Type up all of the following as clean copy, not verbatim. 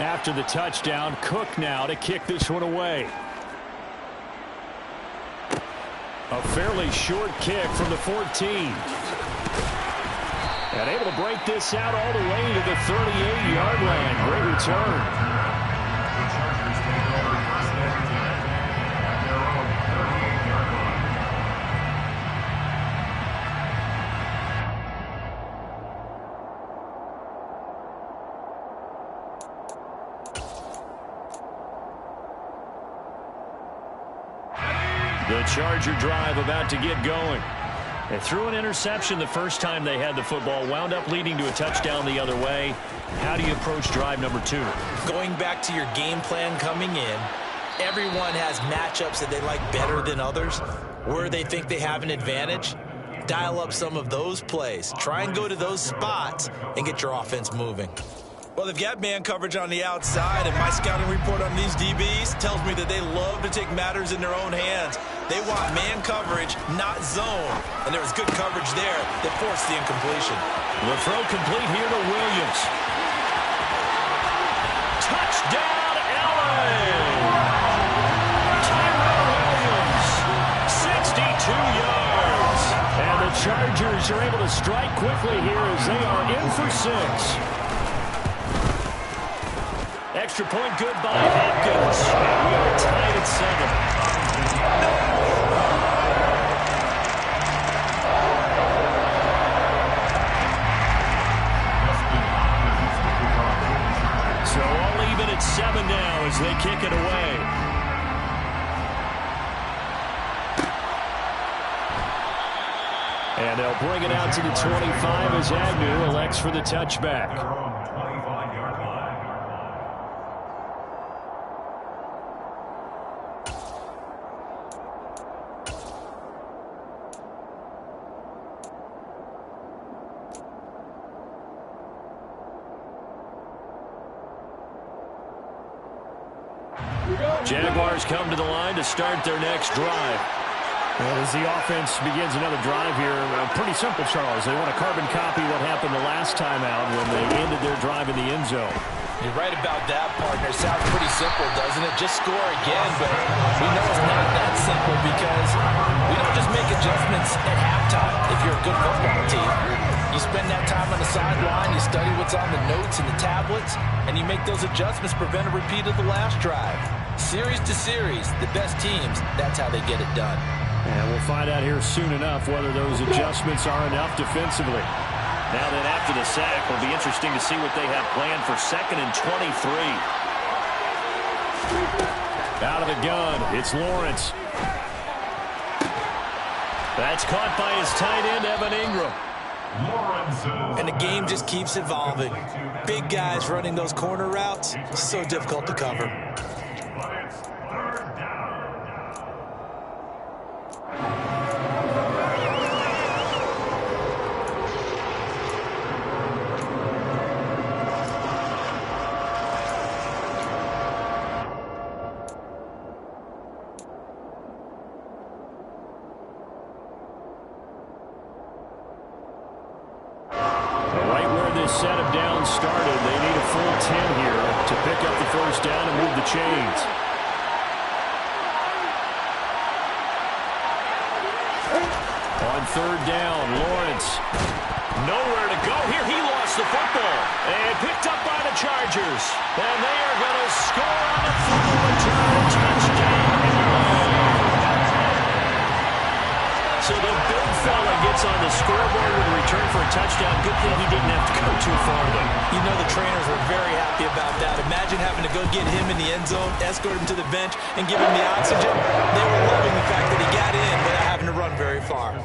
After the touchdown, Cook now to kick this one away. A fairly short kick from the 14. And able to break this out all the way to the 38-yard line. Great return. The Chargers take over first and 10 at their own 38-yard line. The Charger drive about to get going. They threw an interception the first time they had the football, wound up leading to a touchdown the other way. How do you approach drive number 2? Going back to your game plan coming in, everyone has matchups that they like better than others, where they think they have an advantage. Dial up some of those plays. Try and go to those spots and get your offense moving. Well, they've got man coverage on the outside, and my scouting report on these DBs tells me that they love to take matters in their own hands. They want man coverage, not zone. And there was good coverage there that forced the incompletion. The throw complete here to Williams. Touchdown, Allen! Tyrell Williams, 62 yards. And the Chargers are able to strike quickly here as they are in for 6. Extra point good by Hopkins. And we are tied at 7. So all even at 7 now as they kick it away. And they'll bring it out to the 25 as Agnew elects for the touchback. Their own 25-yard line. Jaguars come to the line to start their next drive. Well, as the offense begins another drive here, pretty simple, Charles. They want to carbon copy what happened the last time out when they ended their drive in the end zone. You're right about that, partner. Sounds pretty simple, doesn't it? Just score again, but we know it's not that simple because we don't just make adjustments at halftime if you're a good football team. You spend that time on the sideline, you study what's on the notes and the tablets, and you make those adjustments, prevent a repeat of the last drive. Series to series, the best teams, that's how they get it done. And we'll find out here soon enough whether those adjustments are enough defensively. Now then, after the sack, it'll be interesting to see what they have planned for 2nd and 23. Out of the gun, it's Lawrence. That's caught by his tight end, Evan Ingram. And the game just keeps evolving. Big guys running those corner routes, so difficult to cover. But it's third down. Set of downs started. They need a full 10 here to pick up the first down and move the chains. On 3rd down, Lawrence. Nowhere to go here. He lost the football. And picked up by the Chargers. And they are going to score on the fumble return. Touchdown. So the big fella gets on the scoreboard with a return for a touchdown. Good thing he didn't have to go too far, though. You know the trainers were very happy about that. Imagine having to go get him in the end zone, escort him to the bench, and give him the oxygen. They were loving the fact that he got in without having to run very far.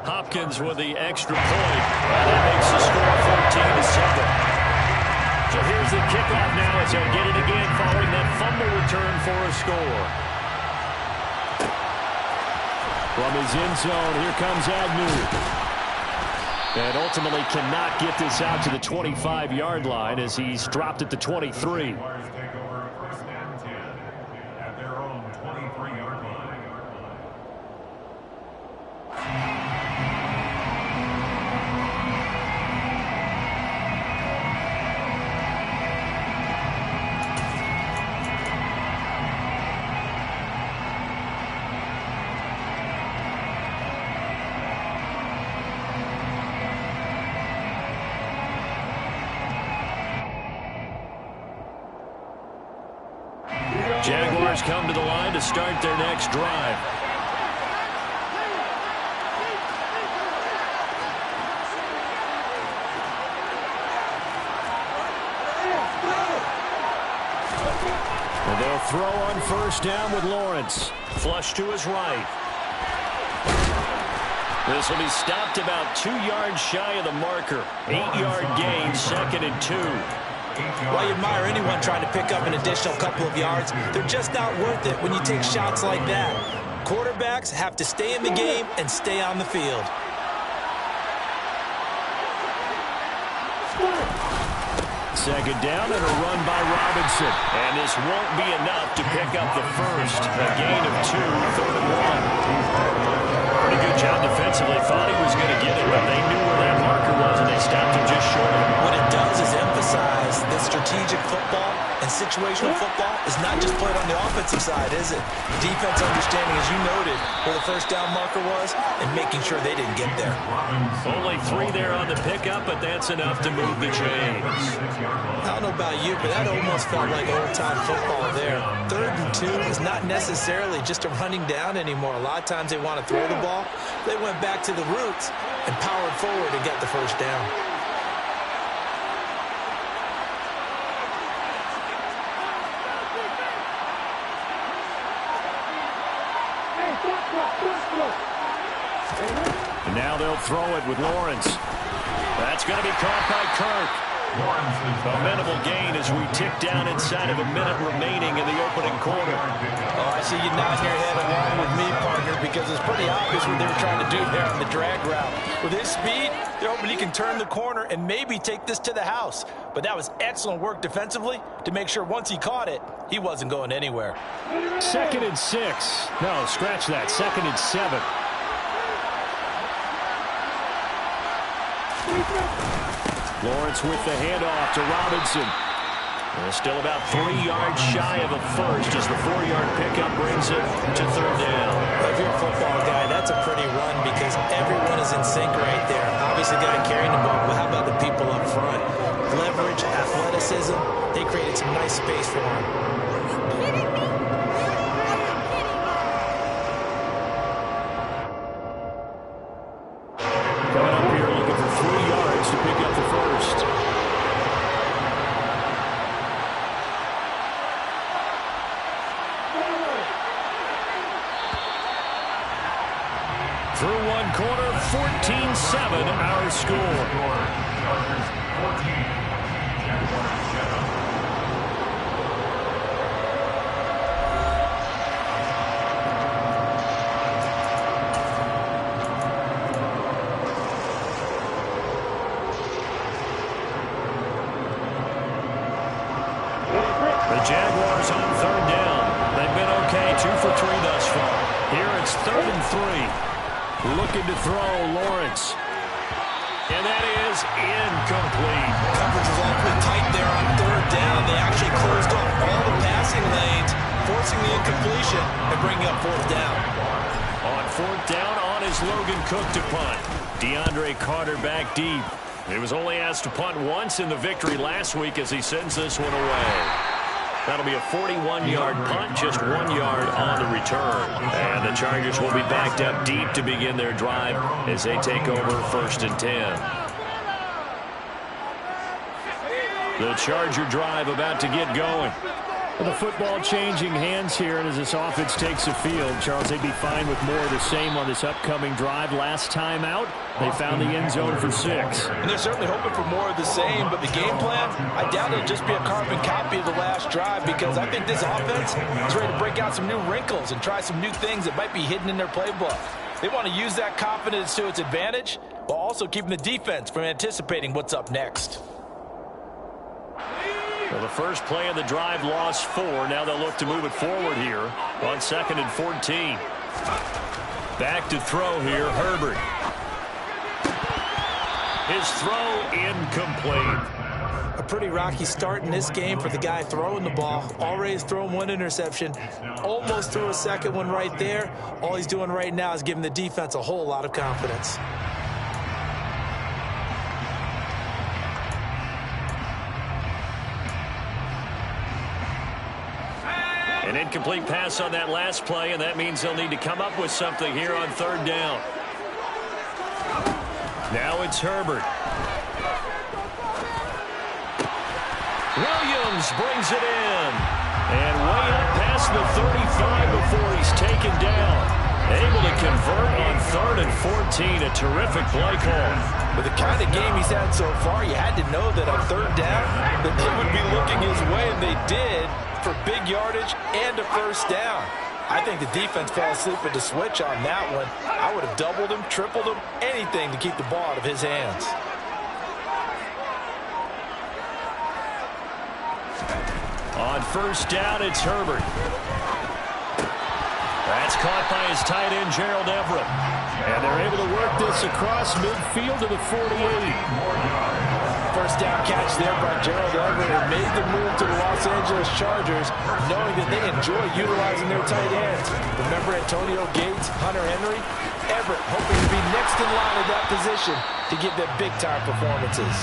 Hopkins with the extra point. And that makes the score 14-7. So here's the kickoff now as they'll get it again following that fumble return for a score. From his end zone, here comes Agnew. And ultimately cannot get this out to the 25-yard line as he's dropped at the 23. Jaguars take over first and 10 at their own 23-yard line. Jaguars come to the line to start their next drive. And they'll throw on first down with Lawrence. Flush to his right. This will be stopped about 2 yards shy of the marker. 8-yard gain, 2nd and 2. Well, I admire anyone trying to pick up an additional couple of yards. They're just not worth it when you take shots like that. Quarterbacks have to stay in the game and stay on the field. Second down and a run by Robinson. And this won't be enough to pick up the first. A gain of 2, 3rd and 1. Pretty good job defensively. Thought he was going to get it, but they knew where that marker was, and they stopped him just short of it. What it does is emphasize that strategic football and situational football is not just played on the offensive side, is it? Defense understanding, as you noted, where the first down marker was and making sure they didn't get there. Only 3 there on the pickup, but that's enough to move the chains. I don't know about you, but that almost felt like old-time football there. 3rd and 2 is not necessarily just a running down anymore. A lot of times they want to throw the ball. They went back to the roots and powered forward and got the first down. And now they'll throw it with Lawrence. That's going to be caught by Kirk. A minimal gain as we tick down inside of a minute remaining in the opening quarter. Oh, I see you nodding your head along with me, partner, because it's pretty obvious what they were trying to do there on the drag route. With his speed, they're hoping he can turn the corner and maybe take this to the house. But that was excellent work defensively to make sure once he caught it, he wasn't going anywhere. 2nd and 6. No, scratch that. 2nd and 7. Lawrence with the handoff to Robinson. They're still about 3 yards shy of a first as the 4-yard pickup brings it to 3rd down. If you're a football guy, that's a pretty run because everyone is in sync right there. Obviously, the guy carrying the ball, but how about the people up front? Leverage, athleticism, they created some nice space for him. Coming up here looking for 3 yards to pick up the first. Through one quarter, 14-7 our score. Chargers 14. Jaguars 7. The Jaguars on 3rd down. They've been okay, 2 for 3 thus far. Here it's 3rd and 3. Looking to throw, Lawrence. And that is incomplete. Coverage was awfully tight there on 3rd down. They actually closed off all the passing lanes, forcing the incompletion and bringing up 4th down. On 4th down, on is Logan Cook to punt. DeAndre Carter back deep. He was only asked to punt once in the victory last week as he sends this one away. That'll be a 41-yard punt, just 1 yard on the return. And the Chargers will be backed up deep to begin their drive as they take over 1st and 10. The Charger drive about to get going. Well, the football changing hands here, and as this offense takes the field, Charles, they'd be fine with more of the same on this upcoming drive. Last time out, they found the end zone for 6. And they're certainly hoping for more of the same, but the game plan, I doubt it'll just be a carbon copy of the last drive because I think this offense is ready to break out some new wrinkles and try some new things that might be hidden in their playbook. They want to use that confidence to its advantage while also keeping the defense from anticipating what's up next. Well, the first play of the drive lost 4. Now they'll look to move it forward here on 2nd and 14. Back to throw here, Herbert. His throw incomplete. A pretty rocky start in this game for the guy throwing the ball. Already has thrown 1 interception. Almost threw a second one right there. All he's doing right now is giving the defense a whole lot of confidence. An incomplete pass on that last play, and that means they'll need to come up with something here on third down. Now it's Herbert. Williams brings it in. And way up past the 35 before he's taken down. Able to convert on 3rd and 14. A terrific play call. With the kind of game he's had so far, you had to know that on third down that they would be looking his way, and they did, for big yardage and a first down. I think the defense fell asleep at the switch on that one. I would have doubled him, tripled him, anything to keep the ball out of his hands. On first down, it's Herbert. That's caught by his tight end, Gerald Everett. And they're able to work this across midfield to the 48. First down catch there by Gerald Everett, and made the move to the Los Angeles Chargers, knowing that they enjoy utilizing their tight ends. Remember Antonio Gates, Hunter Henry? Everett hoping to be next in line at that position to give them big-time performances.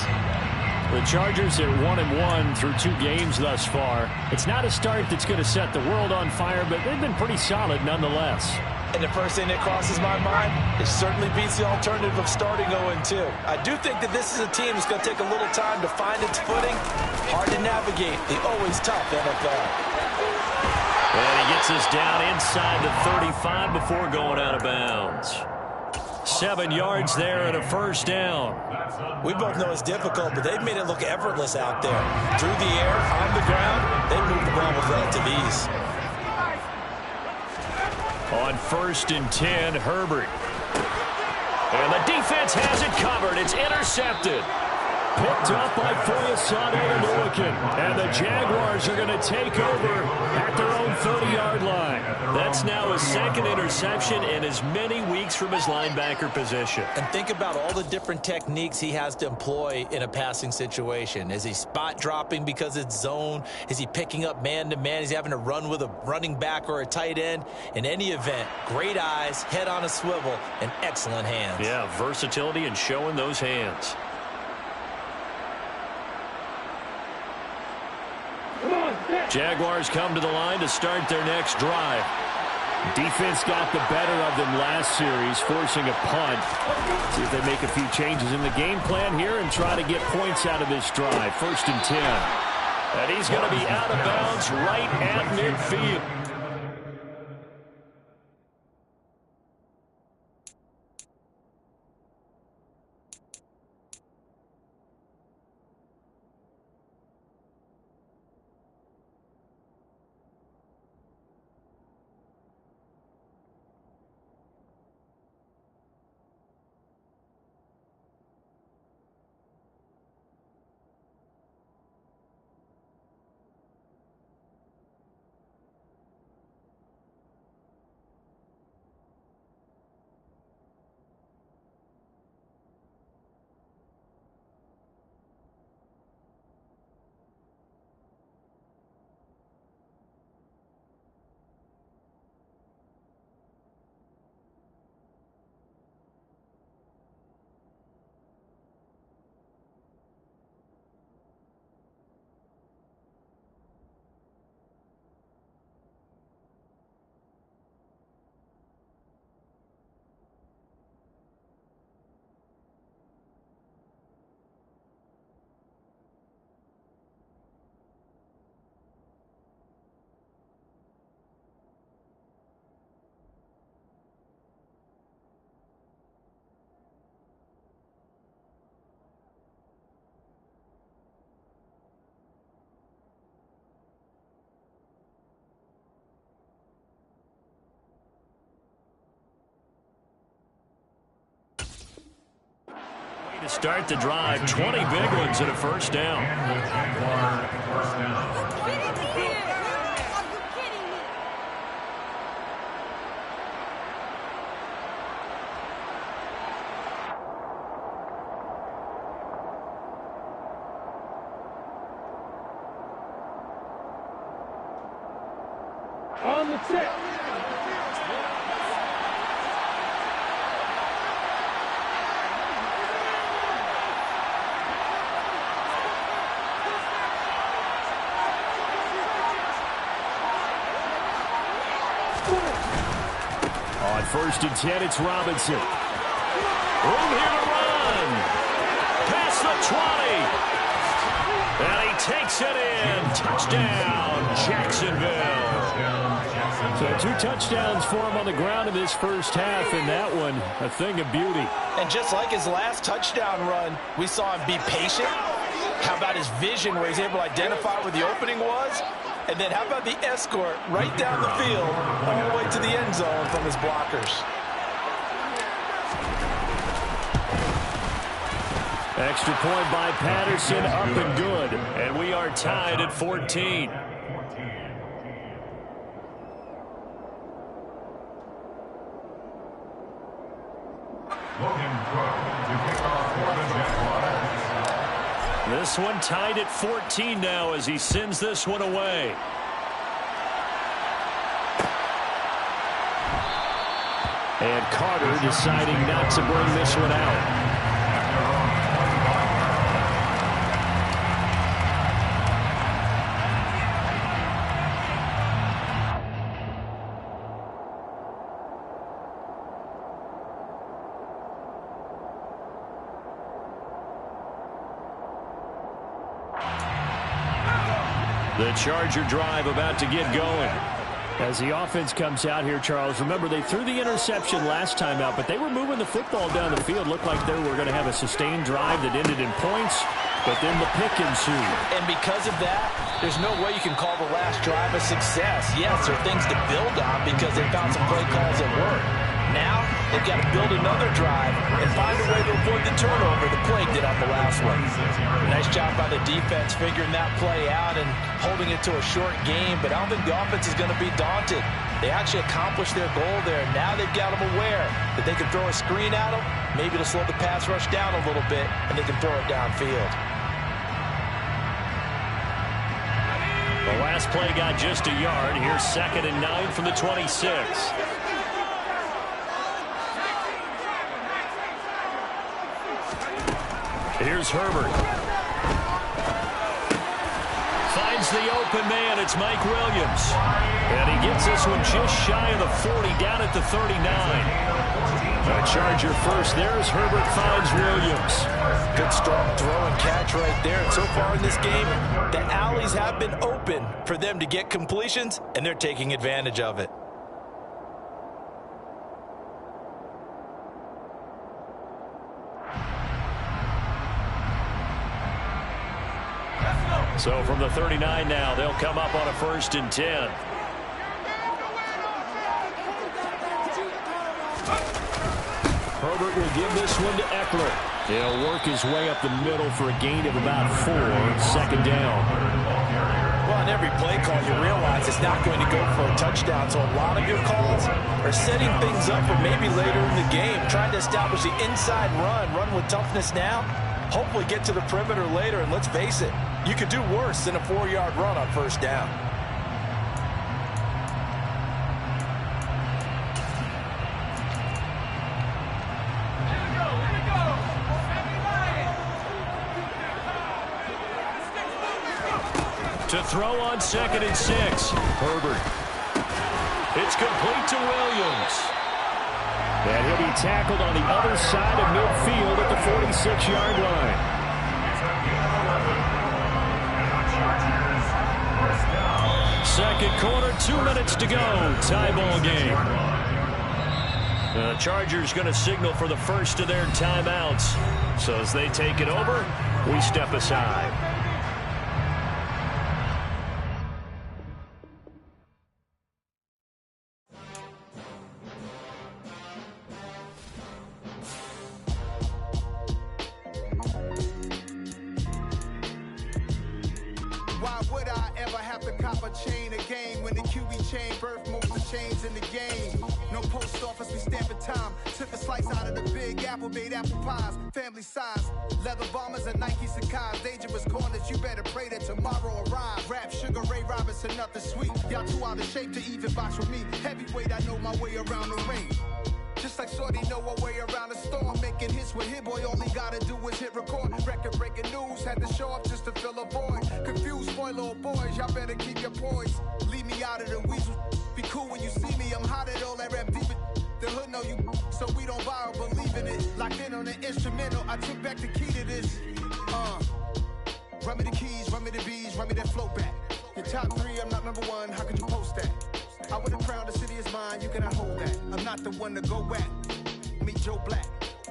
The Chargers are 1-1 through 2 games thus far. It's not a start that's going to set the world on fire, but they've been pretty solid nonetheless. And the first thing that crosses my mind, it certainly beats the alternative of starting 0-2. I do think that this is a team that's going to take a little time to find its footing. Hard to navigate the always tough NFL. And he gets us down inside the 35 before going out of bounds. 7 yards there and a first down. We both know it's difficult, but they've made it look effortless out there. Through the air, on the ground, they move the ball with relative ease. On 1st and 10, Herbert. And the defense has it covered. It's intercepted. Picked up by Foyesade and Milliken. And the Jaguars are going to take over at their own 30-yard line. That's now his 2nd interception in as many weeks from his linebacker position. And think about all the different techniques he has to employ in a passing situation. Is he spot dropping because it's zone? Is he picking up man-to-man? Is he having to run with a running back or a tight end? In any event, great eyes, head on a swivel, and excellent hands. Yeah, versatility and showing those hands. Jaguars come to the line to start their next drive. Defense got the better of them last series, forcing a punt. See if they make a few changes in the game plan here and try to get points out of this drive. 1st and 10. And he's going to be out of bounds right at midfield. To start the drive, 20 big ones and a first down. On the tip. 1st and 10, it's Robinson. Room here to run. Past the 20. And he takes it in. Touchdown, Jacksonville. So 2 touchdowns for him on the ground in this first half, and that one a thing of beauty. And just like his last touchdown run, we saw him be patient. How about his vision where he's able to identify where the opening was? And then how about the escort right down the field all the way to the end zone from his blockers? Extra point by Patterson, up and good. And we are tied at 14. This one tied at 14 now as he sends this one away. And Carter deciding not to bring this one out. The Charger drive about to get going. As the offense comes out here, Charles, remember they threw the interception last time out, but they were moving the football down the field. Looked like they were going to have a sustained drive that ended in points, but then the pick ensued. And because of that, there's no way you can call the last drive a success. Yes, there are things to build on because they found some play calls that work. Now, they've got to build another drive and find a way to avoid the turnover the Plague did on the last one. Nice job by the defense figuring that play out and holding it to a short game, but I don't think the offense is going to be daunted. They actually accomplished their goal there. Now they've got them aware that they can throw a screen at them, maybe to slow the pass rush down a little bit, and they can throw it downfield. The last play got just a yard. Here's 2nd and 9 from the 26. Here's Herbert. Finds the open man. It's Mike Williams. And he gets this one just shy of the 40, down at the 39. A Charger first. There's Herbert, finds Williams. Good strong throw and catch right there. And so far in this game, the alleys have been open for them to get completions, and they're taking advantage of it. So from the 39 now, they'll come up on a 1st and 10. Herbert will give this one to Eckler. He'll work his way up the middle for a gain of about 4, 2nd down. Well, in every play call, you realize it's not going to go for a touchdown. So a lot of your calls are setting things up for maybe later in the game, trying to establish the inside run with toughness now, hopefully get to the perimeter later. And let's face it, you could do worse than a 4-yard run on 1st down. To throw on 2nd and 6. Herbert. It's complete to Williams. And he'll be tackled on the other side of midfield at the 46-yard line. Second quarter, 2 minutes to go. Tie ball game. The Chargers going to signal for the first of their timeouts. So as they take it over, we step aside. Be cool when you see me, I'm hot at all that rap deep. The hood Locked in on the instrumental, I took back the key to this. Run me the keys, run me the bees, run me that flow back. Your top 3, I'm not number 1, how could you post that? I would have crowned the city is mine, you cannot hold that. I'm not the one to go at. Meet Joe Black.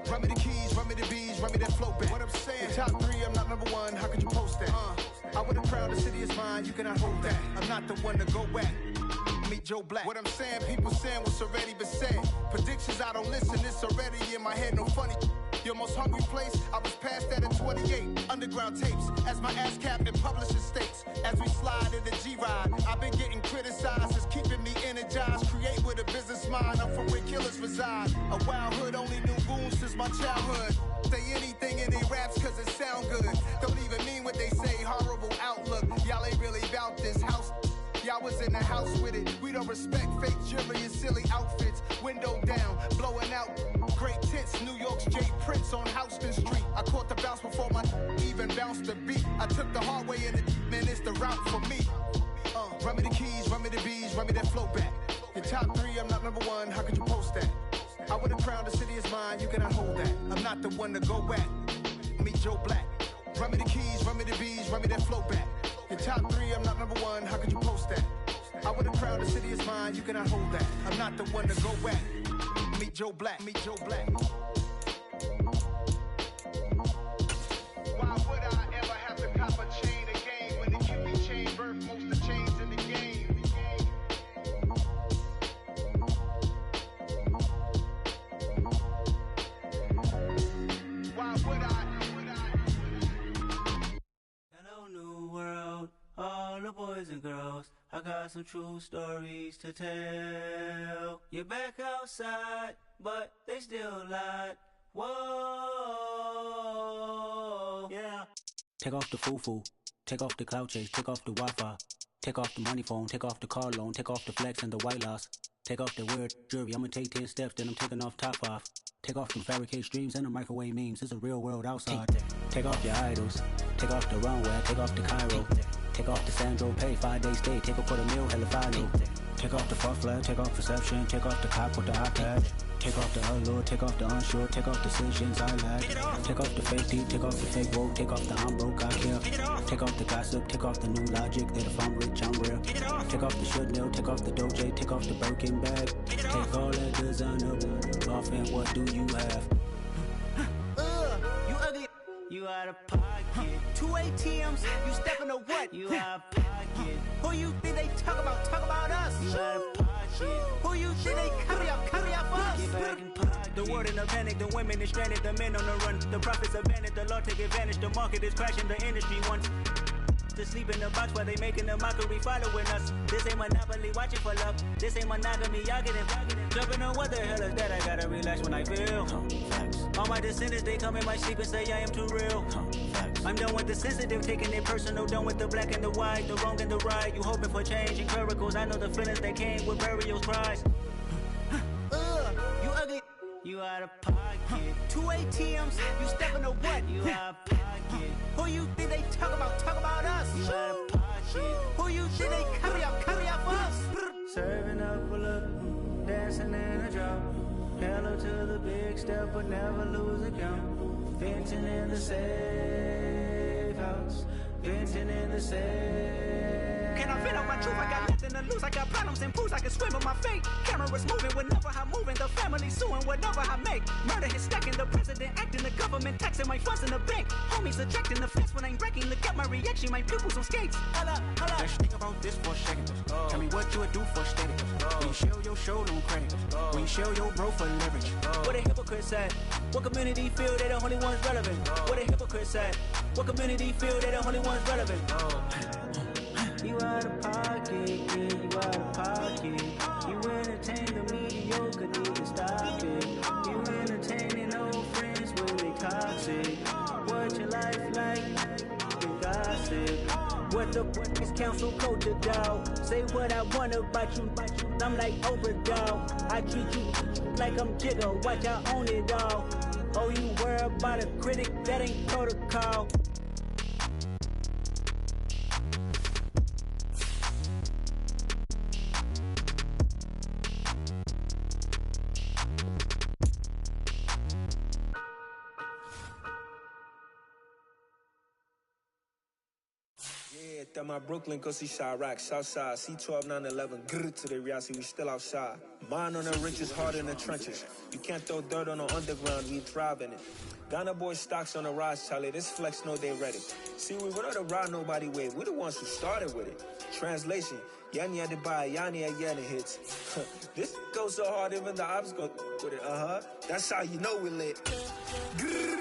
Run me the keys, run me the bees, run me that flow back. What I'm saying, your top 3, I'm not number 1, how could you post that? I would have crowned the city is mine, you cannot hold that. I'm not the one to go at. Meet Joe Black. What I'm saying, people saying what's already been said. Predictions, I don't listen, it's already in my head, no funny. Your most hungry place, I was past that at 28. Underground tapes, as my ass cap in publishing states. As we slide in the G-Ride, I've been getting criticized, it's keeping me energized. Create with a business mind, I'm from where killers reside. A wild hood, only knew goons since my childhood. Say anything in they raps cause it sound good. Don't even mean what they say, horrible outlook. Y'all ain't really about this house. Y'all was in the house with it. We don't respect fake jewelry and silly outfits. Window down, blowing out great tits. New York's J. Prince on Houston Street. I caught the bounce before my even bounced the beat. I took the hard way in it, man, it's the route for me. Run me the keys, run me the bees, run me that flow back. Your top 3, I'm not number 1, how could you post that? I would have crowned the city is mine, you cannot hold that. I'm not the one to go at. Meet Joe Black. Run me the keys, run me the bees, run me that flow back. Your top 3, I'm not number 1, how could you post that? I would have crowned the city is mine, you cannot hold that. I'm not the one to go at. Meet Joe Black, meet Joe Black. Why would I ever have to cop a chain again when it can be chain birth most of the chains in the game? Why would I? Hello, new world, all the boys and girls. I got some true stories to tell. You're back outside, but they still lied. Whoa, yeah. Take off the foo-foo, take off the cloud chase, take off the Wi-Fi, take off the money phone, take off the car loan, take off the flex and the white loss, take off the weird jewelry. I'ma take 10 steps, then I'm taking off top 5. Take off them fabricate streams and the microwave memes. It's a real world outside. Take off your idols, take off the runway, take off the Cairo, take off the Sandro Pay, 5-day stay, take a $250,000, hella final. Take off the fuck flag, take off perception, take off the cop with the iPad. Take off the allure, take off the unsure, take off decisions I lack. Take off the fake deep, take off the fake woke, take off the I'm broke, I care. Take off the gossip, take off the new logic that if I'm rich, I'm real. Take off the should know, take off the Doja, take off the Birkin bag. Take all that designer off and what do you have? You ugly, you out of pocket. 2 ATMs, you stepping to what? You out of pocket. Who you think they talk about? Talk about us. You out of pocket. Who you think they carry up us? Get back in pocket. The world in a panic, the women is stranded, the men on the run. The profits abandoned, the law take advantage. The market is crashing, the industry wants to sleep in the box while they making a mockery following us. This ain't monopoly, watching for love. This ain't monogamy, y'all getting jumping on what the hell is that? I gotta relax when I feel. All my descendants, they come in my sleep and say I am too real. I'm done with the sensitive, taking it personal. Done with the black and the white, the wrong and the right. You hoping for change and miracles. I know the feelings that came with burials, cries. You ugly, you out of pocket. 2 ATMs, you stepping to what? You out of pocket. Who you think they talk about? Talk about us. You out of pocket. Who you think they carry up us? Serving up a look, dancing in a drop. Hello to the big step, but never lose a count. Venting in the safe house. Venting in the safe. Can I vent on my truth? I got nothing to lose. I got problems and pools. I can swim in my fate. Cameras moving whenever I'm moving. The family suing whatever I make. Murder is stacking. The president acting. The government taxing my funds in the bank. Homies ejecting the fence when I'm breaking. Look at my reaction. My pupils on skates. Holla, holla. Let's think about this for a second. Tell me what you would do for status. When you show your show, don't credit. When you show your bro for leverage. What a hypocrite said. What community feel they the only ones relevant? What a hypocrite said. What community feel they the only ones relevant? You out of pocket, yeah, you out of pocket. You entertain the mediocre, need to stop it. You entertaining old friends when they toxic. What your life like? You gossip. What the is council culture, dog? Say what I want about you. I'm like Oprah, dog. I treat you like I'm Jigga. Watch I own it all. Oh, you worry about a critic? That ain't protocol. At my Brooklyn, go see Chirac, Southside, C12, 911, grrr to the reality, we still outside. Mine on the riches, hard in the trenches. You can't throw dirt on the underground, we thrive in it. Ghana boy stocks on the rise, Charlie, this flex know they ready. See, we were not to ride nobody with, we the ones who started with it. Translation, Yanni had to buy, Yanni had Yanni hits. This goes so hard, even the ops go with it, That's how you know we lit. Grrr.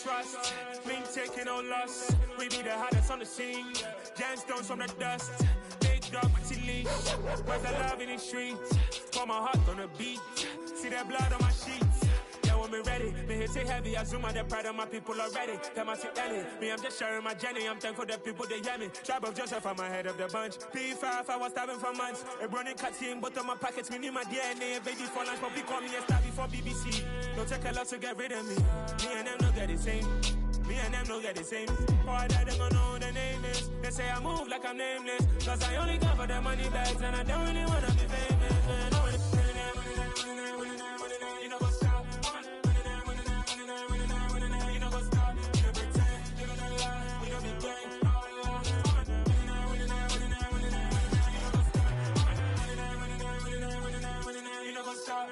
Trust, we ain't taking no loss. We be the hottest on the scene. Gemstones from the dust. Big dog with your leash. Where's the love in the streets? Pour my heart on the beat. See that blood on my sheets. Yeah, when we ready, me hit it heavy. I zoom out the pride of my people already. Them I see Ellie. Me, I'm just sharing my journey. I'm thankful that people they hear me. Tribe of Joseph, I'm ahead of the bunch. P5, I was starving for months. A running cutscene, but on my pockets, me need my DNA. Baby for lunch, but we call me a star before BBC. Don't take a lot to get rid of me. Me and them no get the same. Me and them no get the same. Boy, that them don't know who the name is. They say I move like I'm nameless. Cause I only come for the money bags and I don't really wanna be famous. Man, I wanna you know what's up. You know what's up. You don't pretend. You don't lie. We don't be gang. You know what's up.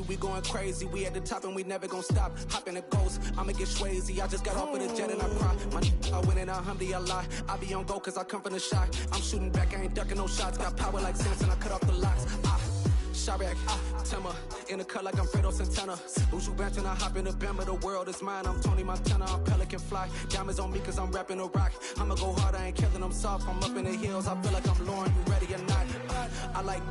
We going crazy, we at the top and we never gon' stop. Hop in the ghost, I'ma get swayzy. I just got off of the jet and I cry. My I win and alhamdulillah. I be on go cause I come from the shot. I'm shooting back, I ain't ducking no shots. Got power like Samson, I cut off the locks. Chirac, Timmer, in the cut like I'm Fredo Santana. Buju Banton, I hop in the Bama, the world is mine. I'm Tony Montana, I'm Pelican Fly. Diamonds on me cause I'm rapping a rock. I'ma go hard, I ain't killing them soft. I'm up in the hills, I feel like I'm Lauren, you ready or not? I like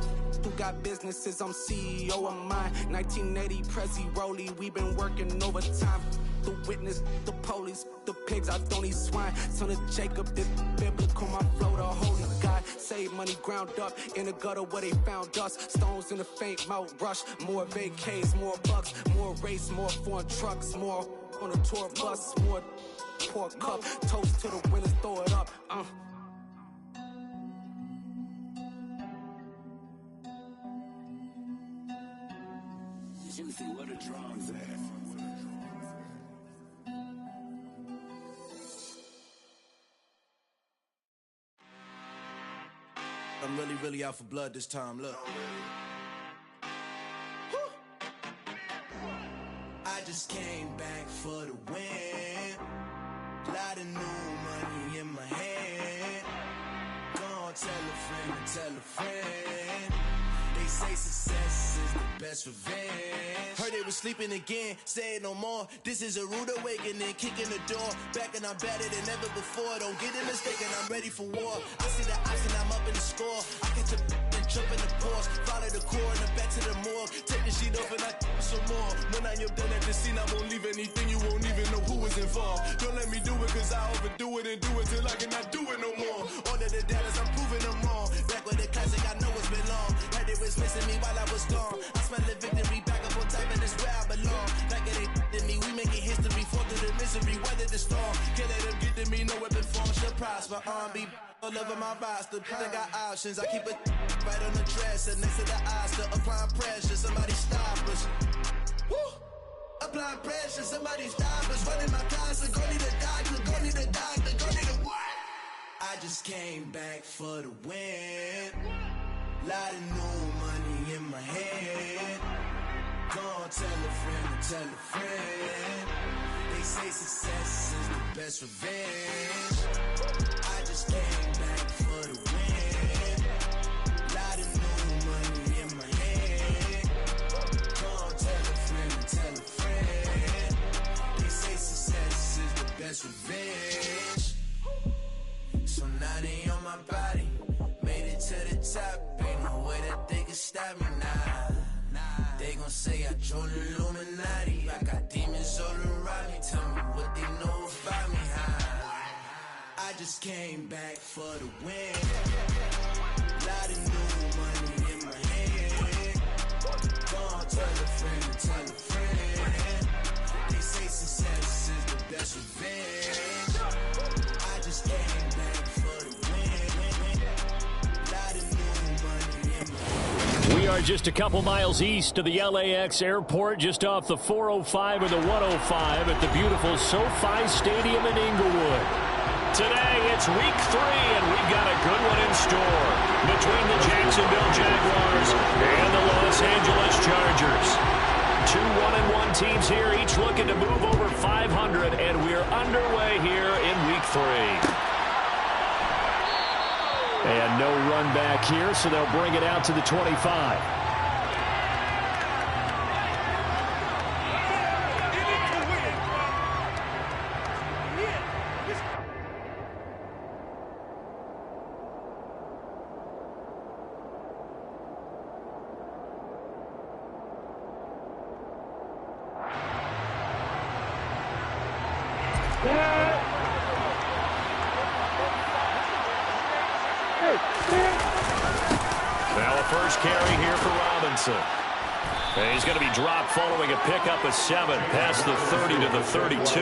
who got businesses, I'm CEO of mine. 1980, Prezi Rolly, we been working overtime. The witness, the police, the pigs, I don't eat swine. Son of Jacob, this biblical, my flow, the holy God. Save money ground up in the gutter where they found us. Stones in the faint mouth rush. More vacays, more bucks, more race, more foreign trucks, more on a tour bus, more pour cup. Toast to the winners, throw it up. Juicy, where the drums at? I'm really out for blood this time, look. I just came back for the win. Lot of new money in my hand. Gonna tell a friend and tell a friend. They say success is the best revenge. Heard they was sleeping again, say it no more. This is a rude awakening, kicking the door. Back and I'm better than ever before. Don't get it mistaken, I'm ready for war. I see the option, I'm up in the score. I catch a and jump in the Porsche. Follow the core and the back to the morgue. Take the sheet off and I some more. When I am done at the scene, I won't leave anything. You won't even know who was involved. Don't let me do it cause I overdo it and do it till I cannot do it no more. All of the doubters, I'm proving them wrong. Back with the classic, I know it's been long. Heard it was missing me while I was gone. I smell the victory back up on top and it's where I belong. Like it ain't to me, we making history. Fall through the misery, weather the storm. Can't let them get to me, no weapon form should prosper. Be all over my roster, I got options. I keep it right on the dresser, next to the Oscar. Applying pressure, somebody stop us. Woo! Applying pressure, somebody stop us. Running my closet, go need a doctor, go need a doctor, go need a what? I just came back for the win. Lot of new money in my head. Gonna tell a friend and tell a friend. They say success is the best revenge. I just came back for the win. Lot of new money in my head. Gonna tell a friend and tell a friend. They say success is the best revenge. So now they on my body. top, ain't no way that they can stop me now. They gon' say I joined the Illuminati. I got demons all around me. Tell me what they know about me, I just came back for the win. Lot of new money in my hand. Go on, tell a friend, tell a friend. They say success is the best revenge. I just came back for the win. Lot of new money in my hand. We are just a couple miles east of the LAX airport, just off the 405 or the 105 at the beautiful SoFi Stadium in Inglewood. Today, it's week 3, and we've got a good one in store between the Jacksonville Jaguars and the Los Angeles Chargers. 2 1-1 teams here, each looking to move over 500, and we're underway here in week 3. And no run back here, so they'll bring it out to the 25. Now a first carry here for Robinson. And he's going to be dropped following a pickup of 7 past the 30 to the 32.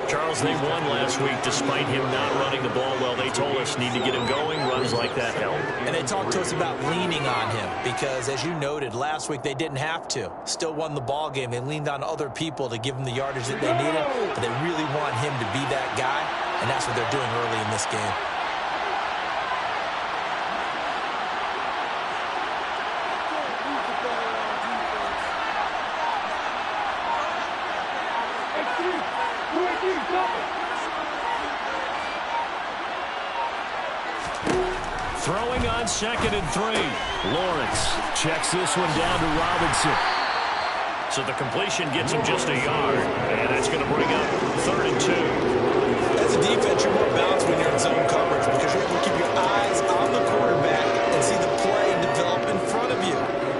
Charles, they won last week despite him not running the ball well. They told us need to get him going. Runs like that help. And they talked to us about leaning on him because, as you noted, last week they didn't have to. Still won the ball game. They leaned on other people to give them the yardage that they needed, but they really want him to be that guy, and that's what they're doing early in this game. Throwing on 2nd and 3. Lawrence checks this one down to Robinson. So the completion gets him just a yard, and that's going to bring up 3rd and 2. As a defense, you're more balanced when you're in zone coverage because you're able to keep your eyes on the quarterback and see the play develop in front of you.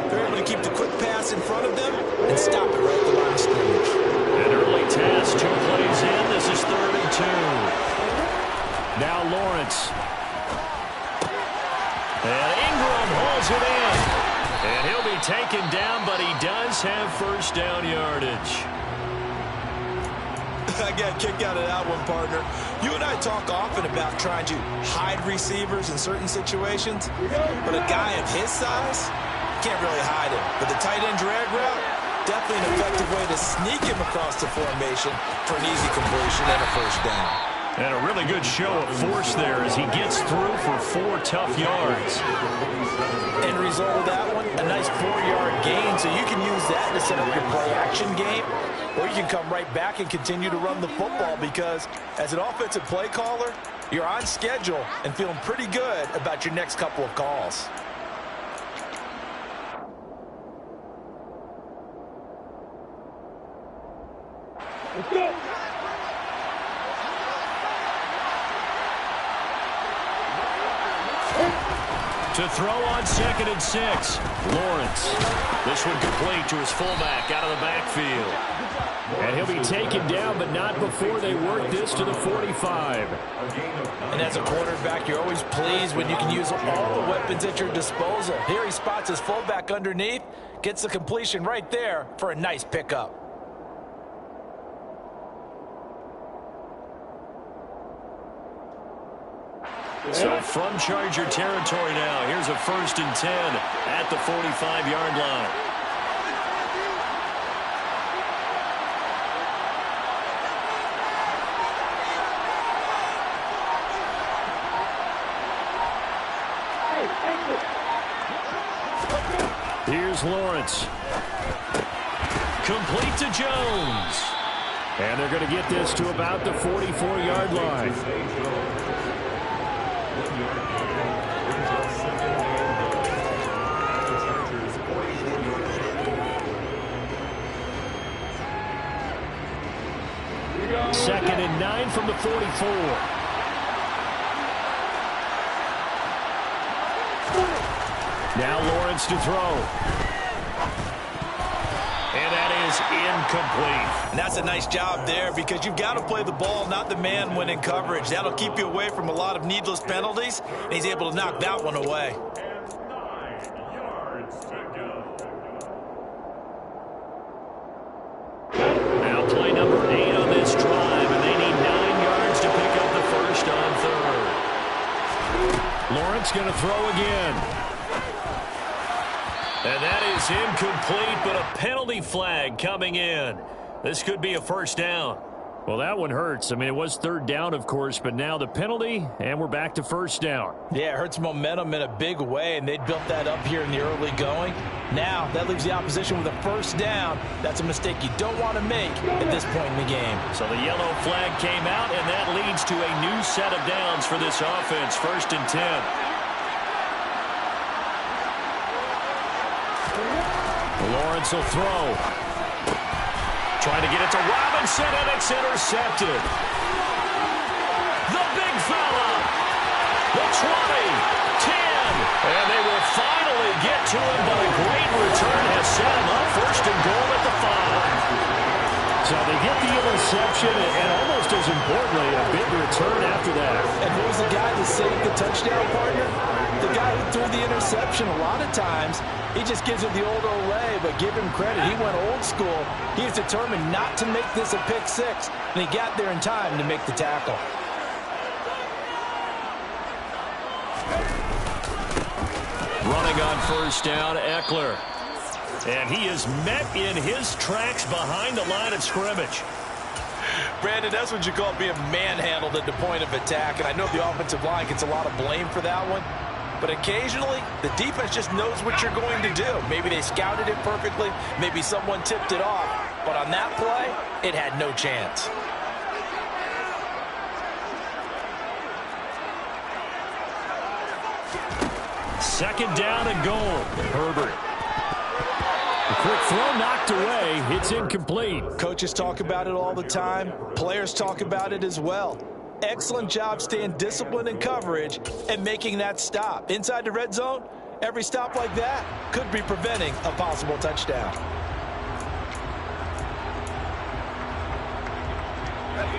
They're able to keep the quick pass in front of them and stop it right at the line of scrimmage. An early task, 2 plays in. This is 3rd and 2. Now Lawrence. And Ingram holds it in. And he'll be taken down, but he does have first down yardage. I got a kick out of that one, partner. You and I talk often about trying to hide receivers in certain situations, but a guy of his size, can't really hide him. But the tight end drag route, definitely an effective way to sneak him across the formation for an easy completion and a first down. And a really good show of force there as he gets through for 4 tough yards. End result of that one, a nice 4-yard gain, so you can use that to set up your play-action game, or you can come right back and continue to run the football because as an offensive play caller, you're on schedule and feeling pretty good about your next couple of calls. Let's go. To throw on 2nd and 6. Lawrence. This one complete to his fullback out of the backfield. And he'll be taken down, but not before they work this to the 45. And as a quarterback, you're always pleased when you can use all the weapons at your disposal. Here he spots his fullback underneath, gets the completion right there for a nice pickup. So from Charger territory now, here's a 1st and 10 at the 45-yard line. Here's Lawrence. Complete to Jones. And they're going to get this to about the 44-yard line. Second and 9 from the 44. Now Lawrence to throw. And that is incomplete. And that's a nice job there because you've got to play the ball, not the man when in coverage. That'll keep you away from a lot of needless penalties, and he's able to knock that one away. Now play number 8 on this drive, and they need 9 yards to pick up the first on third. Lawrence going to throw again. And that is incomplete, but a penalty flag coming in. This could be a first down. Well, that one hurts. I mean, it was third down, of course, but now the penalty, and we're back to first down. Yeah, it hurts momentum in a big way, and they'd built that up here in the early going. Now, that leaves the opposition with a first down. That's a mistake you don't want to make at this point in the game. So the yellow flag came out, and that leads to a new set of downs for this offense. 1st and 10. Lawrence will throw. Trying to get it to Robinson, and it's intercepted. The big fella. The 20, 10. And they will finally get to him, but a great return has set him up. 1st and goal at the 5. So they get the interception, and almost as importantly, a big return after that. And who was the guy that saved the touchdown, partner? The guy who threw the interception. A lot of times, he just gives it the old Olay, but give him credit. He went old school. He is determined not to make this a pick 6, and he got there in time to make the tackle. Running on first down, Eckler. And he is met in his tracks behind the line of scrimmage. Brandon, that's what you call being manhandled at the point of attack, and I know the offensive line gets a lot of blame for that one. But occasionally, the defense just knows what you're going to do. Maybe they scouted it perfectly. Maybe someone tipped it off. But on that play, it had no chance. Second down and goal. Herbert. A quick throw knocked away. It's incomplete. Coaches talk about it all the time. Players talk about it as well. Excellent job staying disciplined in coverage and making that stop. Inside the red zone, every stop like that could be preventing a possible touchdown.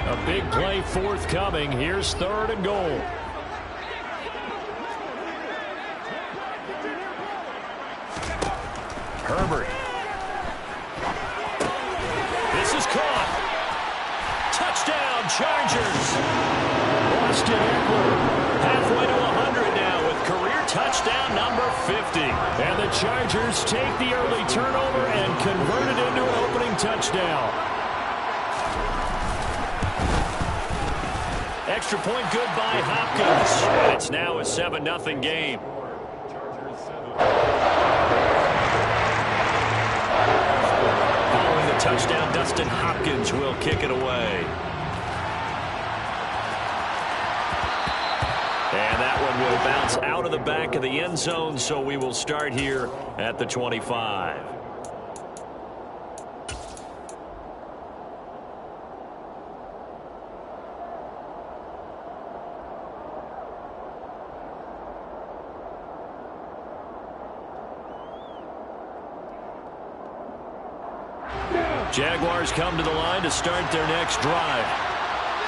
A big play forthcoming. Here's 3rd and goal. Herbert. This is caught. Touchdown, Chargers. Austin Eckler halfway to 100 now with career touchdown number 50. And the Chargers take the early turnover and convert it into an opening touchdown. Extra point good by Hopkins. And it's now a 7-0 game. Following the touchdown, Dustin Hopkins will kick it away. And that one will bounce out of the back of the end zone, so we will start here at the 25. Jaguars come to the line to start their next drive.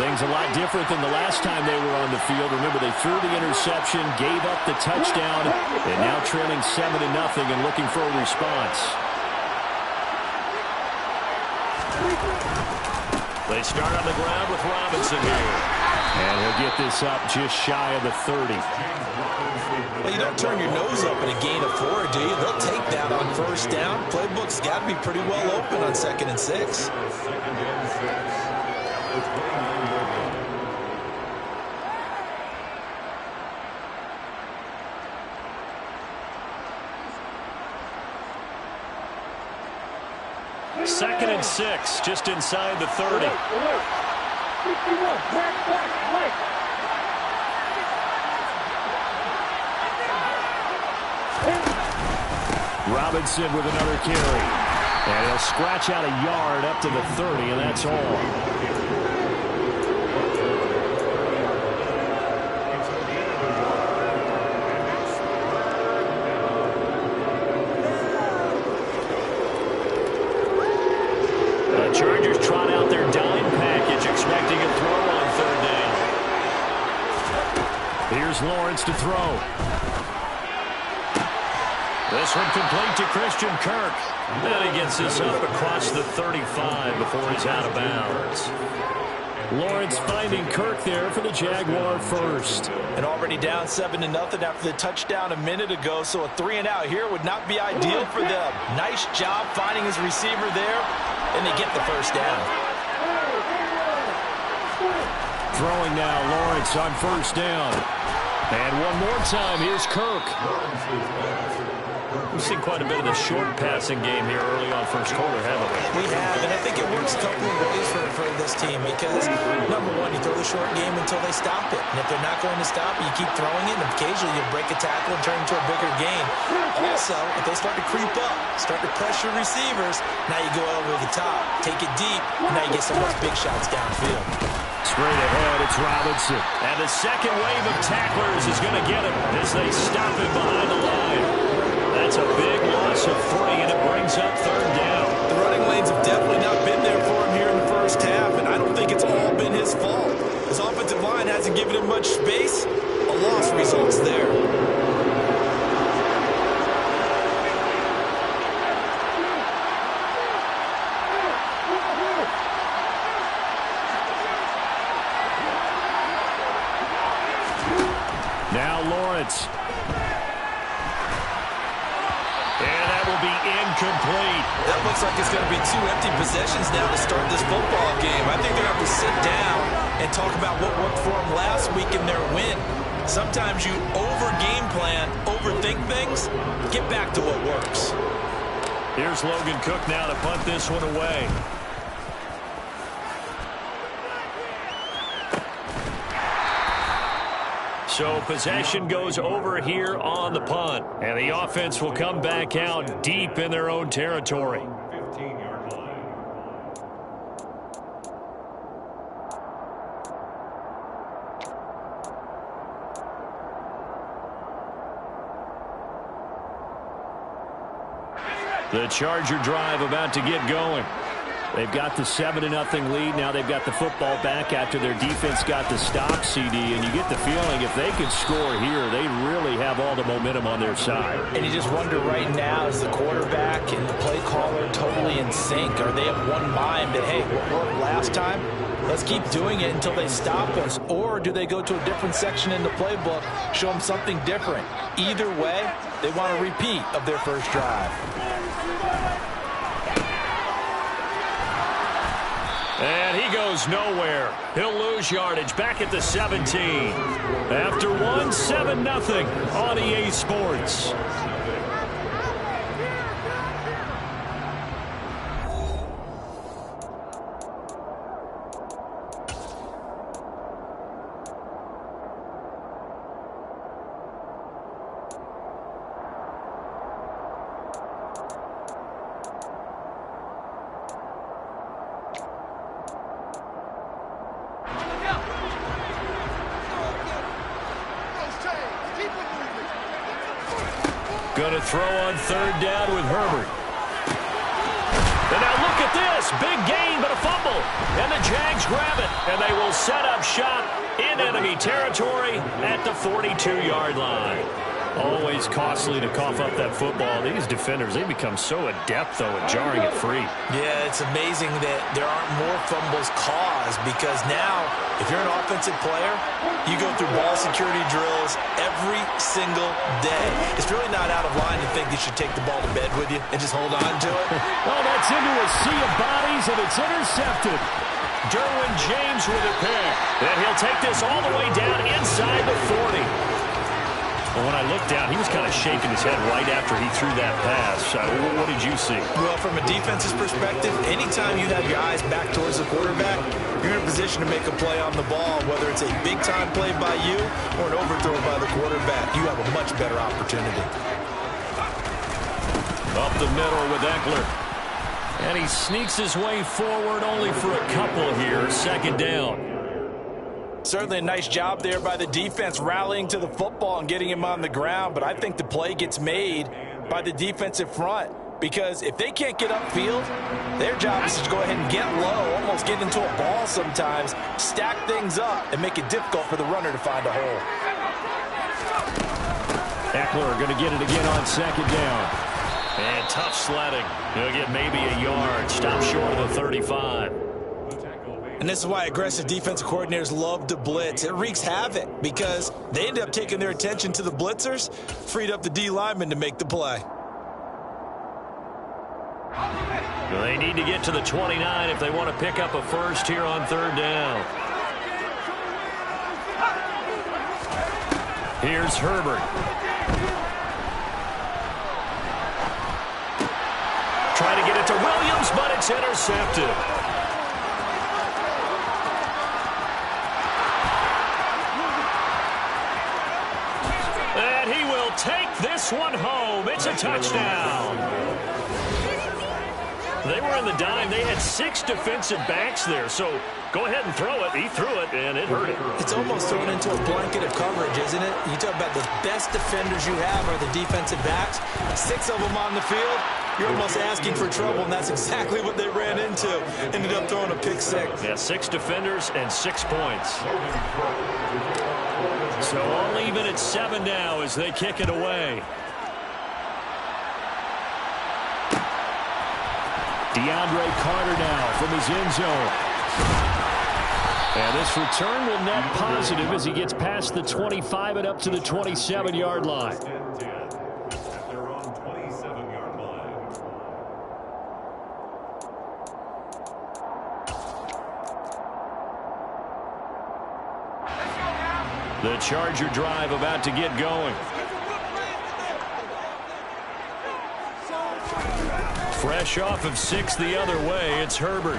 Things a lot different than the last time they were on the field. Remember, they threw the interception, gave up the touchdown, and now trailing 7-0 and looking for a response. They start on the ground with Robinson here. And he'll get this up just shy of the 30. Well, you don't turn your nose up in a gain of 4, do you? They'll take that on first down. Playbook's got to be pretty well open on 2nd and 6. Second and 6, just inside the 30. Robinson with another carry. And he'll scratch out a yard up to the 30, and that's all. Here's Lawrence to throw. This one complete to Christian Kirk. And he gets this up across the 35 before he's out of bounds. Lawrence finding Kirk there for the Jaguar first. And already down 7-0 after the touchdown a minute ago, so a 3-and-out here would not be ideal for them. Nice job finding his receiver there, and they get the first down. Throwing now, Lawrence on first down. And one more time, here's Kirk. We've seen quite a bit of the short passing game here early on first quarter, haven't we? We have, and I think it works a couple of ways for this team because, number one, you throw the short game until they stop it. And if they're not going to stop it, you keep throwing it, and occasionally you'll break a tackle and turn it into a bigger gain. Also, if they start to creep up, start to pressure receivers, now you go over the top, take it deep, and now you get some of those big shots downfield. Straight ahead, it's Robinson. And the second wave of tacklers is going to get him as they stop him behind the line. That's a big loss of 3, and it brings up third down. The running lanes have definitely not been there for him here in the first half, and I don't think it's all been his fault. His offensive line hasn't given him much space. A loss results there. Now Lawrence. And that will be incomplete. That looks like it's going to be 2 empty possessions now to start this football game. I think they're going to have to sit down and talk about what worked for them last week in their win. Sometimes you over-game plan, overthink things. Get back to what works. Here's Logan Cook now to punt this one away. So possession goes over here on the punt. And the offense will come back out deep in their own territory. 15-yard line. The Charger drive about to get going. They've got the 7-0 lead. Now they've got the football back after their defense got the stop, CD. And you get the feeling if they could score here, they really have all the momentum on their side. And you just wonder right now, is the quarterback and the play caller totally in sync? Are they of one mind that, hey, what worked last time? Let's keep doing it until they stop us. Or do they go to a different section in the playbook, show them something different? Either way, they want a repeat of their first drive. And he goes nowhere. He'll lose yardage back at the 17. After 7-0 on EA Sports. Going to throw on third down with Herbert. And now look at this. Big gain, but a fumble. And the Jags grab it. And they will set up shop in enemy territory at the 42-yard line. Always costly to cough up that football. These defenders, they become so adept, though, at jarring it free. Yeah, it's amazing that there aren't more fumbles caused because now, if you're an offensive player, you go through ball security drills every single day. It's really not out of line to think you should take the ball to bed with you and just hold on to it. Oh, that's into a sea of bodies, and it's intercepted. Derwin James with a pick. And he'll take this all the way down inside the 40. Well, when I looked down, he was kind of shaking his head right after he threw that pass. What did you see? Well, from a defense's perspective, anytime you have your eyes back towards the quarterback, you're in a position to make a play on the ball, whether it's a big-time play by you or an overthrow by the quarterback. You have a much better opportunity. Up the middle with Eckler. And he sneaks his way forward only for a couple here. Second down. Certainly a nice job there by the defense rallying to the football and getting him on the ground, but I think the play gets made by the defensive front because if they can't get upfield, their job is to go ahead and get low, almost get into a ball sometimes, stack things up, and make it difficult for the runner to find a hole. Eckler going to get it again on second down. And tough sledding. He'll get maybe a yard. Stop short of the 35. And this is why aggressive defensive coordinators love to blitz. It wreaks havoc because they end up taking their attention to the blitzers, freed up the D lineman to make the play. They need to get to the 29 if they want to pick up a first here on third down. Here's Herbert. Trying to get it to Williams, but it's intercepted. And he will take this one home. It's a touchdown. They were in the dime. They had 6 defensive backs there, so go ahead and throw it. He threw it, and it hurt him. It's almost thrown into a blanket of coverage, isn't it? You talk about the best defenders you have are the defensive backs. 6 of them on the field. You're almost asking for trouble, and that's exactly what they ran into. Ended up throwing a pick 6. Yeah, 6 defenders and 6 points. So all even at 7 now as they kick it away. DeAndre Carter now from his end zone. And this return will net positive as he gets past the 25 and up to the 27-yard line. The Charger drive about to get going. Fresh off of 6 the other way, it's Herbert.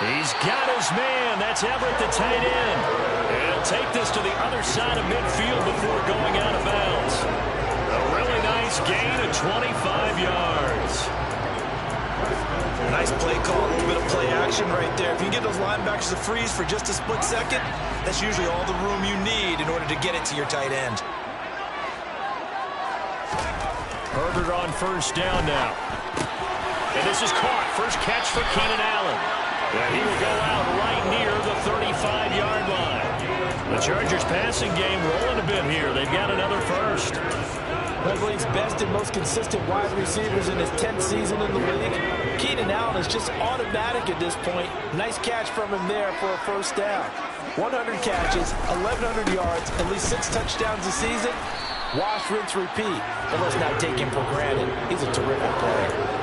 He's got his man. That's Everett, the tight end. And he'll take this to the other side of midfield before going out of bounds. A really nice gain of 25 yards. Nice play call, a little bit of play action right there. If you get those linebackers to freeze for just a split second, that's usually all the room you need in order to get it to your tight end. Herbert on first down now. And this is caught. First catch for Keenan Allen. And he will go out right near the 35-yard line. The Chargers passing game rolling a bit here. They've got another first. One of the league's best and most consistent wide receivers in his 10th season in the league. Keenan Allen is just automatic at this point. Nice catch from him there for a first down. 100 catches, 1,100 yards, at least 6 touchdowns a season. Wash, rinse, repeat. But let's not take him for granted. He's a terrific player.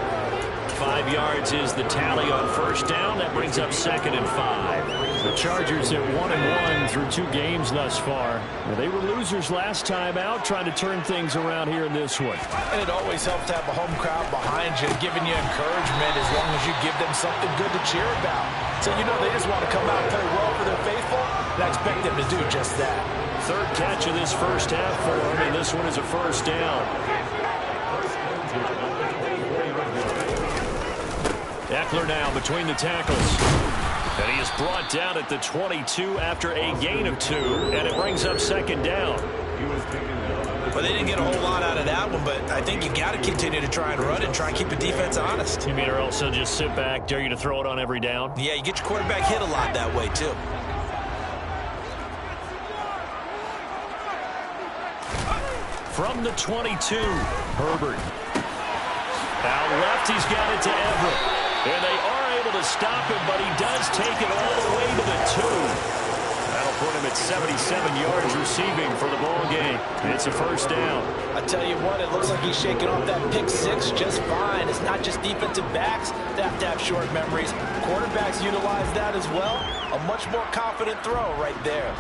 5 yards is the tally on first down. That brings up 2nd and 5. The Chargers at 1-1 through 2 games thus far. They were losers last time out, trying to turn things around here in this one. And it always helps to have a home crowd behind you, giving you encouragement as long as you give them something good to cheer about. So you know they just want to come out and play well for their faithful, and I expect them to do just that. 3rd catch of this first half for him, and this one is a first down. Eckler now between the tackles. And he is brought down at the 22 after a gain of 2, and it brings up 2nd down. Well, they didn't get a whole lot out of that one, but I think you got to continue to try and run and try and keep the defense honest. You mean or else they'll just sit back, dare you to throw it on every down? Yeah, you get your quarterback hit a lot that way, too. From the 22, Herbert. Out left, he's got it to Everett. And they are able to stop him, but he does take it all the way to the 2. That'll put him at 77 yards receiving for the ball game. It's a first down. I tell you what, it looks like he's shaking off that pick 6 just fine. It's not just defensive backs that have to have short memories. Quarterbacks utilize that as well. A much more confident throw right there.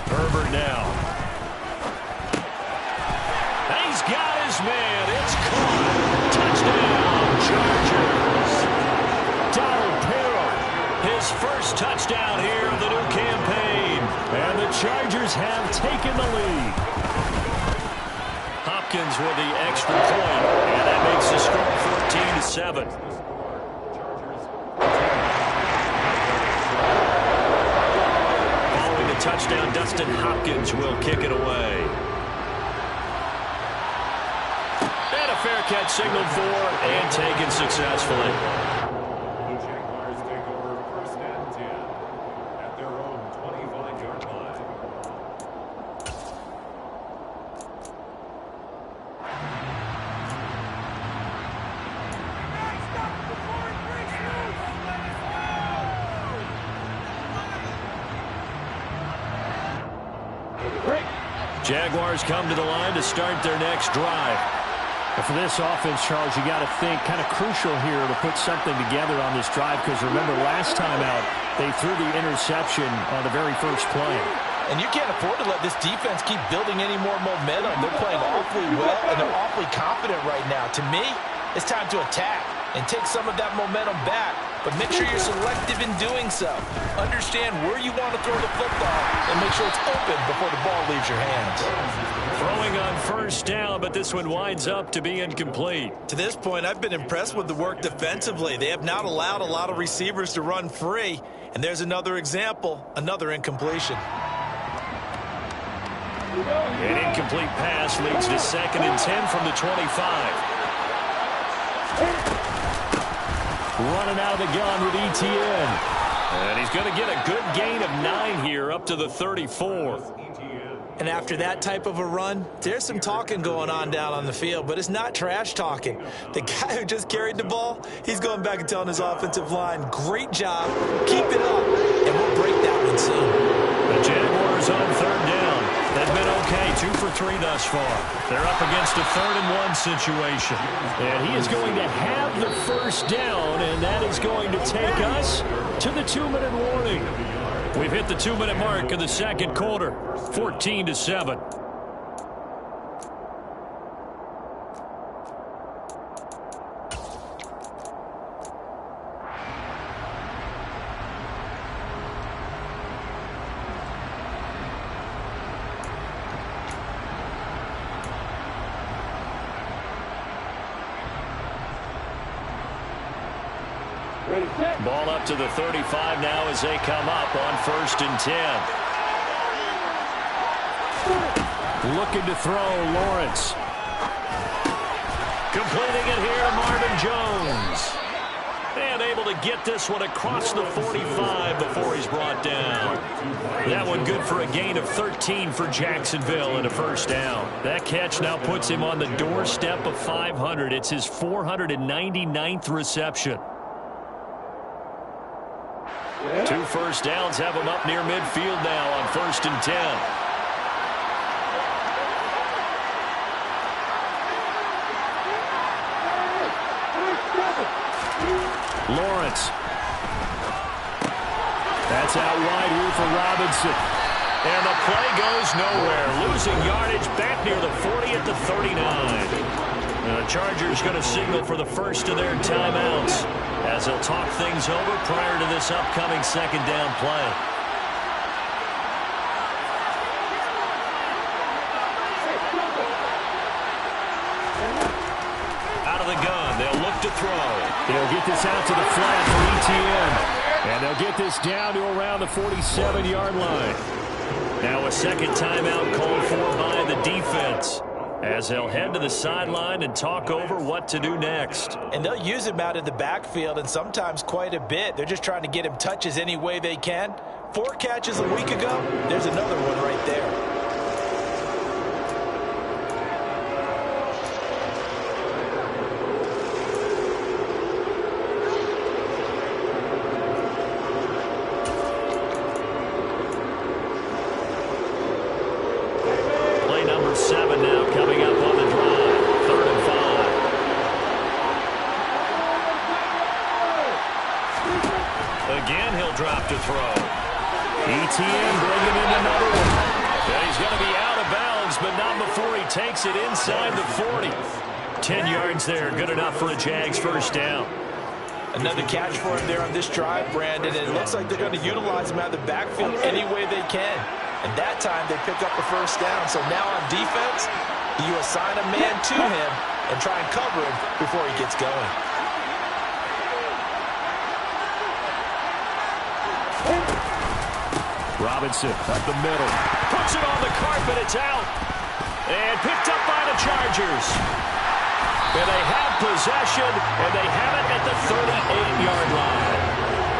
Herbert now. And he's got his man. It's caught. Touchdown, Chargers. Donald Parham, his first touchdown here of the new campaign. And the Chargers have taken the lead. Hopkins with the extra point, and that makes the score 14-7. Touchdown, Dustin Hopkins will kick it away. fair catch signaled for and taken successfully. The Jaguars take over first and 10 at their own 25-yard line. Jaguars come to the line to start their next drive. For this offense, Charles, you got to think kind of crucial here to put something together on this drive, because remember last time out they threw the interception on the very first play. And you can't afford to let this defense keep building any more momentum. They're playing awfully well, and they're awfully confident right now. To me, it's time to attack and take some of that momentum back. But make sure you're selective in doing so. Understand where you want to throw the football and make sure it's open before the ball leaves your hands. Throwing on first down, but this one winds up to be incomplete. To this point, I've been impressed with the work defensively. They have not allowed a lot of receivers to run free. And there's another example, another incompletion. An incomplete pass leads to 2nd and 10 from the 25. Running out of the gun with Etienne. And he's going to get a good gain of 9 here up to the 34. And after that type of a run, there's some talking going on down on the field, but it's not trash talking. The guy who just carried the ball, he's going back and telling his offensive line, great job, keep it up, and we'll break that one soon. The Jaguars on 3rd down. They've been okay, 2 for 3 thus far. They're up against a 3rd and 1 situation. And he is going to have the first down, and that is going to take us to the 2-minute warning. We've hit the 2-minute mark of the second quarter, 14-7. Ball up to the 35 now as they come up on 1st and 10. Looking to throw, Lawrence. Completing it here to Marvin Jones. And able to get this one across the 45 before he's brought down. That one good for a gain of 13 for Jacksonville and a first down. That catch now puts him on the doorstep of 500. It's his 499th reception. 2 first downs have him up near midfield now on 1st and 10. Lawrence. That's out wide here for Robinson. And the play goes nowhere. Losing yardage back near the 40 at the 39. The Chargers going to signal for the first of their timeouts as they'll talk things over prior to this upcoming 2nd down play. Out of the gun, they'll look to throw. They'll get this out to the flat for Etienne. And they'll get this down to around the 47-yard line. Now a second timeout called for by the defense, as they'll head to the sideline and talk over what to do next. And they'll use him out in the backfield, and sometimes quite a bit. They're just trying to get him touches any way they can. 4 catches a week ago, there's another one right there. To throw. Etienne bringing in another one. And he's going to be out of bounds, but not before he takes it inside the 40. 10 yards there, good enough for a Jags first down. Another catch for him there on this drive, Brandon, and it looks like they're going to utilize him out of the backfield any way they can. And that time they pick up the first down. So now on defense, you assign a man to him and try and cover him before he gets going. Robinson up the middle. Puts it on the carpet. It's out. And picked up by the Chargers. And they have possession, and they have it at the 38-yard line.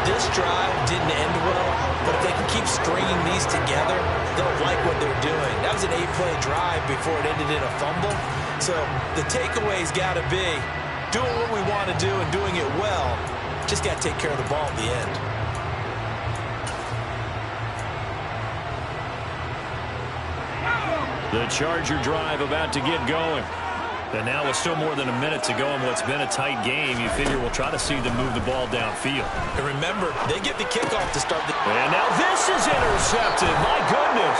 This drive didn't end well, but if they can keep stringing these together, they'll like what they're doing. That was an 8-play drive before it ended in a fumble. So the takeaway's got to be doing what we want to do and doing it well. Just got to take care of the ball at the end. The Charger drive about to get going. And now with still more than a minute to go in what's been a tight game, you figure we'll try to see them move the ball downfield. And remember, they get the kickoff to start the... And now this is intercepted. My goodness.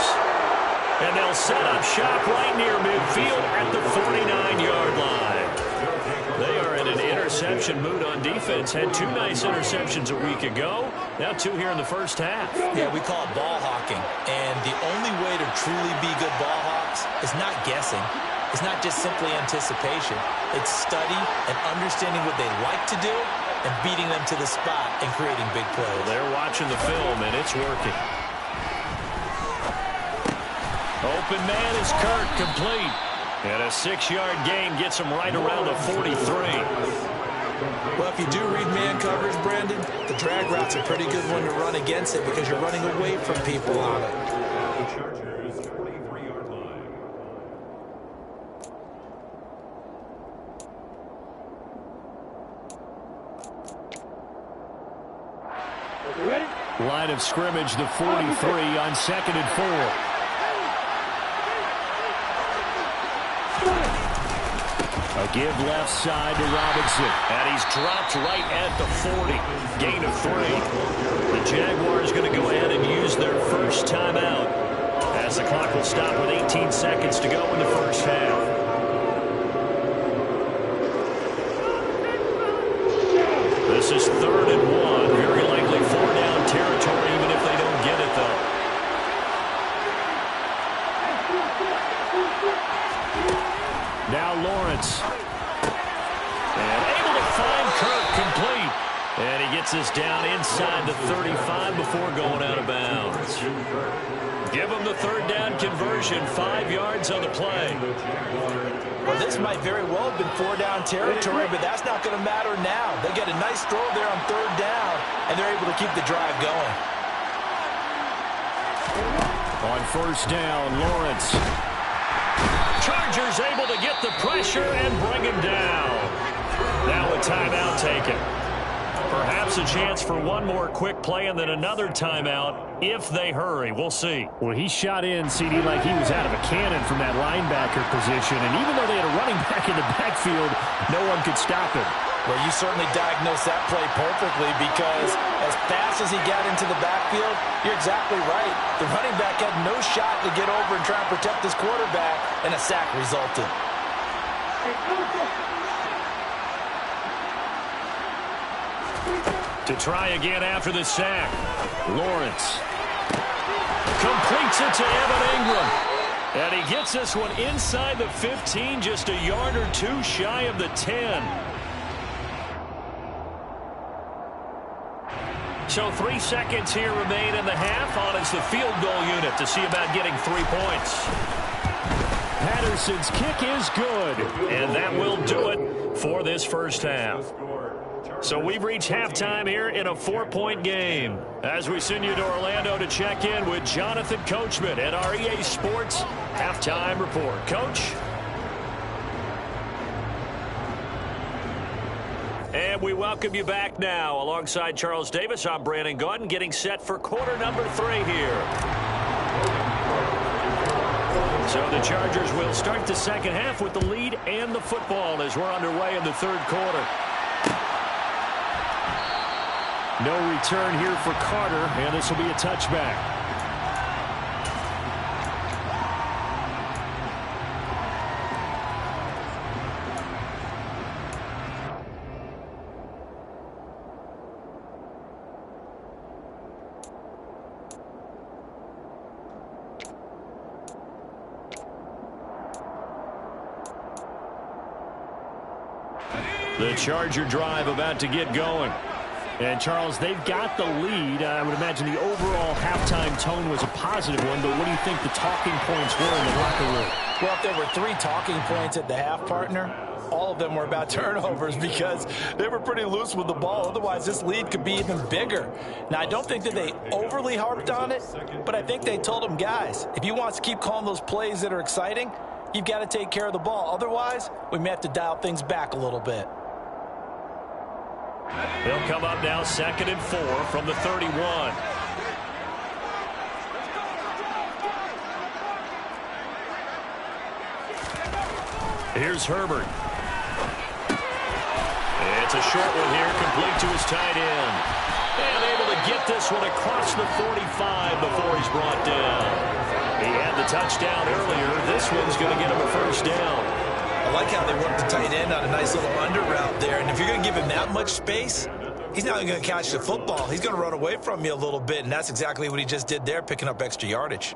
And they'll set up shop right near midfield at the 49-yard line. They are in an interception mood on defense. Had 2 nice interceptions a week ago. Now 2 here in the first half. Yeah, we call it ball hawking. And the only way to truly be good ball hawks is not guessing. It's not just simply anticipation. It's study and understanding what they like to do and beating them to the spot and creating big plays. Well, they're watching the film, and it's working. Open man is Kirk, complete. And a 6-yard gain gets him right around the 43. Well, if you do read man coverage, Brandon, the drag route's a pretty good one to run against it because you're running away from people on it. Line of scrimmage, the 43 on 2nd and 4. A give left side to Robinson. And he's dropped right at the 40. Gain of 3. The Jaguars going to go ahead and use their first timeout as the clock will stop with 18 seconds to go in the first half. This is 3rd and 1. Very likely 4-down territory, even if they don't get it, though. Now Lawrence. And able to find Kirk, complete. And he gets this down inside the 35 before going out of bounds. Give him the 3rd down conversion, 5 yards on the play. Well, this might very well have been 4-down territory, but that's not going to matter now. They get a nice throw there on 3rd down, and they're able to keep the drive going. On 1st down, Lawrence. Chargers able to get the pressure and bring him down. Now a timeout taken. Perhaps a chance for one more quick play and then another timeout if they hurry. We'll see. Well, he shot in, CD, like he was out of a cannon from that linebacker position. And even though they had a running back in the backfield, no one could stop him. Well, you certainly diagnosed that play perfectly because as fast as he got into the backfield, you're exactly right. The running back had no shot to get over and try and protect his quarterback, and a sack resulted. To try again after the sack. Lawrence completes it to Evan Ingram. And he gets this one inside the 15, just a yard or 2 shy of the 10. So 3 seconds here remain in the half. On is the field goal unit to see about getting 3 points. Patterson's kick is good. And that will do it for this first half. So we've reached halftime here in a 4-point game. As we send you to Orlando to check in with Jonathan Coachman at our EA Sports Halftime Report. Coach? And we welcome you back now. Alongside Charles Davis, I'm Brandon Gaudin, getting set for quarter number 3 here. So the Chargers will start the second half with the lead and the football as we're underway in the 3rd quarter. No return here for Carter, and this will be a touchback. The Charger drive about to get going. And, Charles, they've got the lead. I would imagine the overall halftime tone was a positive one, but what do you think the talking points were in the locker room? Well, if there were 3 talking points at the half, partner, all of them were about turnovers because they were pretty loose with the ball. Otherwise, this lead could be even bigger. Now, I don't think that they overly harped on it, but I think they told them, guys, if you want to keep calling those plays that are exciting, you've got to take care of the ball. Otherwise, we may have to dial things back a little bit. They'll come up now 2nd and 4 from the 31. Here's Herbert. It's a short one here, complete to his tight end. And able to get this one across the 45 before he's brought down. He had the touchdown earlier. This one's going to get him a first down. I like how they worked the tight end on a nice little under route there. And if you're going to give him that much space, he's not going to catch the football. He's going to run away from you a little bit, and that's exactly what he just did there, picking up extra yardage.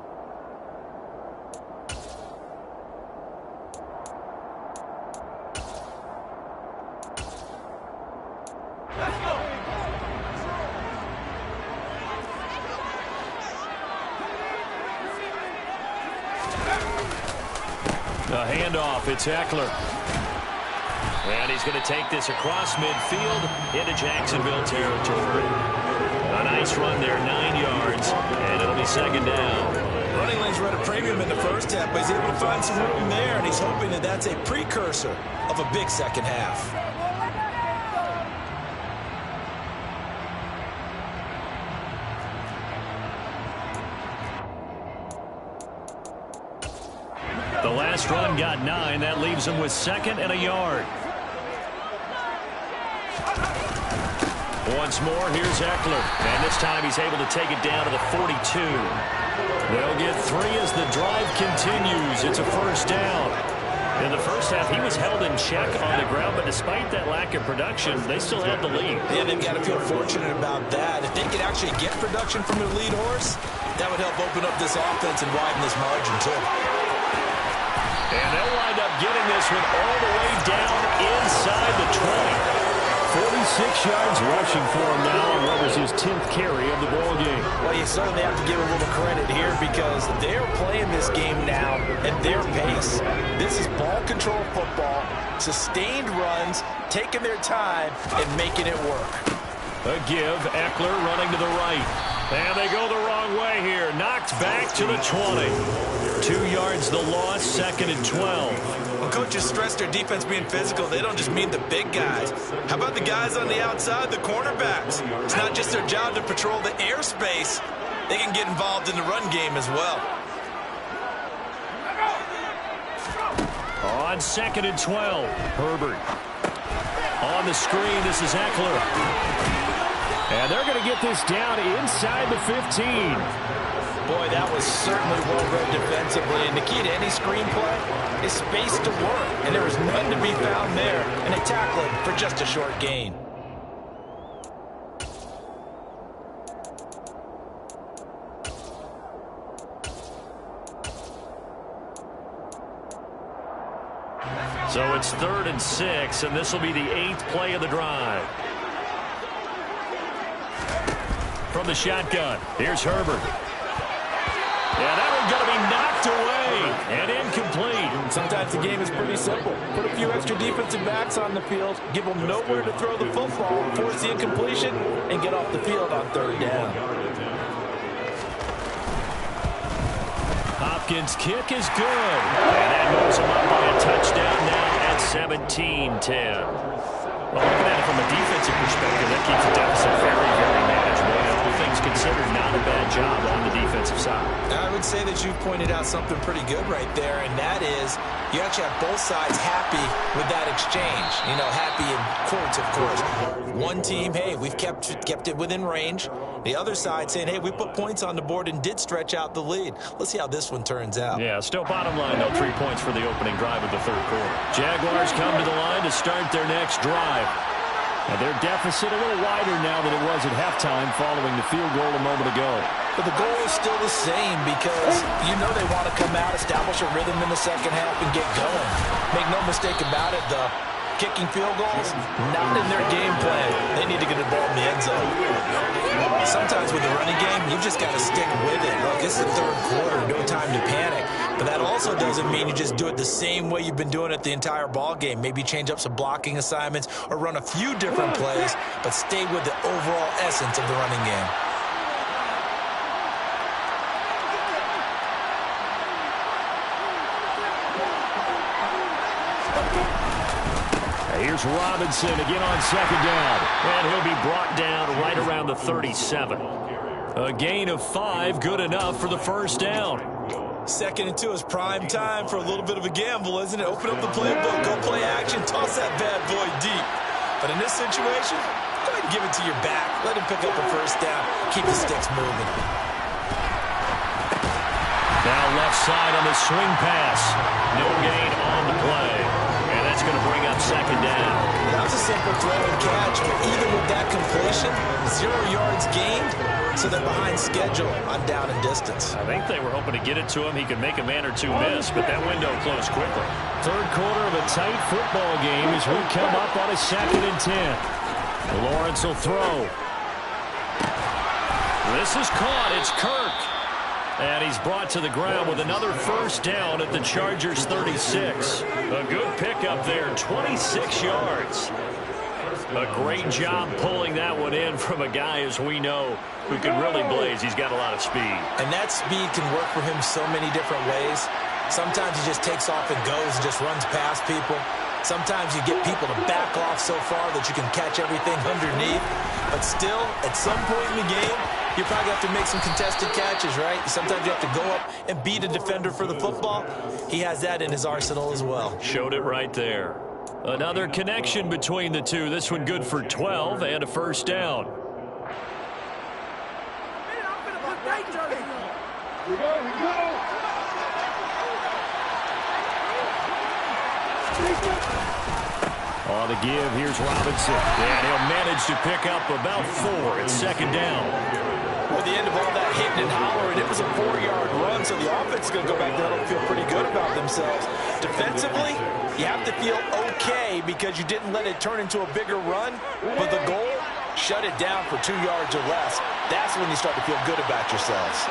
A handoff, it's Eckler. And he's going to take this across midfield into Jacksonville territory. A nice run there, 9 yards, and it'll be 2nd down. Running lanes were at a premium in the first half, but he's able to find some room there, and he's hoping that that's a precursor of a big second half. The last run got 9. That leaves him with 2nd and a yard. Once more, here's Eckler. And this time he's able to take it down to the 42. They'll get 3 as the drive continues. It's a first down. In the first half, he was held in check on the ground, but despite that lack of production, they still have the lead. Yeah, they've got to feel fortunate about that. If they could actually get production from their lead horse, that would help open up this offense and widen this margin, too. And they'll wind up getting this one all the way down inside the 20. 46 yards rushing for him now on what was his 10th carry of the ball game. Well, you certainly have to give a little credit here because they're playing this game now at their pace. This is ball control football, sustained runs, taking their time, and making it work. A give, Eckler running to the right. And they go the wrong way here. Knocked back to the 20. 2 yards the loss, 2nd and 12. Well, coaches stress their defense being physical. They don't just mean the big guys. How about the guys on the outside, the cornerbacks? It's not just their job to patrol the airspace. They can get involved in the run game as well. On 2nd and 12, Herbert. On the screen, this is Eckler. And they're going to get this down inside the 15. Boy, that was certainly well-read defensively. And the key to any screenplay is space to work. And there was none to be found there. And they tackle it for just a short gain. So it's 3rd and 6, and this will be the 8th play of the drive. From the shotgun, here's Herbert. Yeah, that one's going to be knocked away and incomplete. Sometimes the game is pretty simple. Put a few extra defensive backs on the field, give them nowhere to throw the football, force the incompletion, and get off the field on 3rd down. Hopkins' kick is good. And that moves him up by a touchdown now at 17-10. Well, looking at it from a defensive perspective, that keeps the deficit very, very manageable. And all things considered, not a bad job on the defensive side. I would say that you pointed out something pretty good right there, and that is you actually have both sides happy with that exchange. You know, happy in quotes, of course. One team, hey, we've kept it within range. The other side saying, hey, we put points on the board and did stretch out the lead. Let's see how this one turns out. Yeah, still bottom line, though, 3 points for the opening drive of the 3rd quarter. Jaguars come to the line to start their next drive. And their deficit a little wider now than it was at halftime following the field goal a moment ago. But the goal is still the same because you know they want to come out, establish a rhythm in the second half, and get going. Make no mistake about it, though. kicking field goals, not in their game plan. They need to get the ball in the end zone. Sometimes with the running game, you've just got to stick with it. Look, this is the third quarter, no time to panic. But that also doesn't mean you just do it the same way you've been doing it the entire ball game. Maybe change up some blocking assignments or run a few different plays, but stay with the overall essence of the running game. Here's Robinson again on second down. And he'll be brought down right around the 37. A gain of 5, good enough for the first down. 2nd and 2 is prime time for a little bit of a gamble, isn't it? Open up the playbook, go play action, toss that bad boy deep. But in this situation, go ahead and give it to your back. Let him pick up a first down. Keep the sticks moving. Now left side on the swing pass. No gain on the play. And that's going to bring up second down. That was a simple throw and catch, but even with that completion, 0 yards gained, so they're behind schedule on down and distance. I think they were hoping to get it to him. He could make a man or two miss, but that window closed quickly. Third quarter of a tight football game as we come up on a 2nd and 10. Lawrence will throw. This is caught. It's Kirk. And he's brought to the ground with another first down at the Chargers' 36. A good pickup there, 26 yards. A great job pulling that one in from a guy, as we know, who can really blaze. He's got a lot of speed. And that speed can work for him so many different ways. Sometimes he just takes off and goes and just runs past people. Sometimes you get people to back off so far that you can catch everything underneath. But still, at some point in the game, you probably have to make some contested catches, right? Sometimes you have to go up and beat a defender for the football. He has that in his arsenal as well. Showed it right there. Another connection between the two. This one good for 12 and a first down. On the give, here's Robinson. And he'll manage to pick up about 4 at second down. At the end of all that hitting and hollering, it was a 4-yard run, so the offense is going to go back there and feel pretty good about themselves. Defensively, you have to feel okay because you didn't let it turn into a bigger run, but the goal, shut it down for 2 yards or less. That's when you start to feel good about yourselves.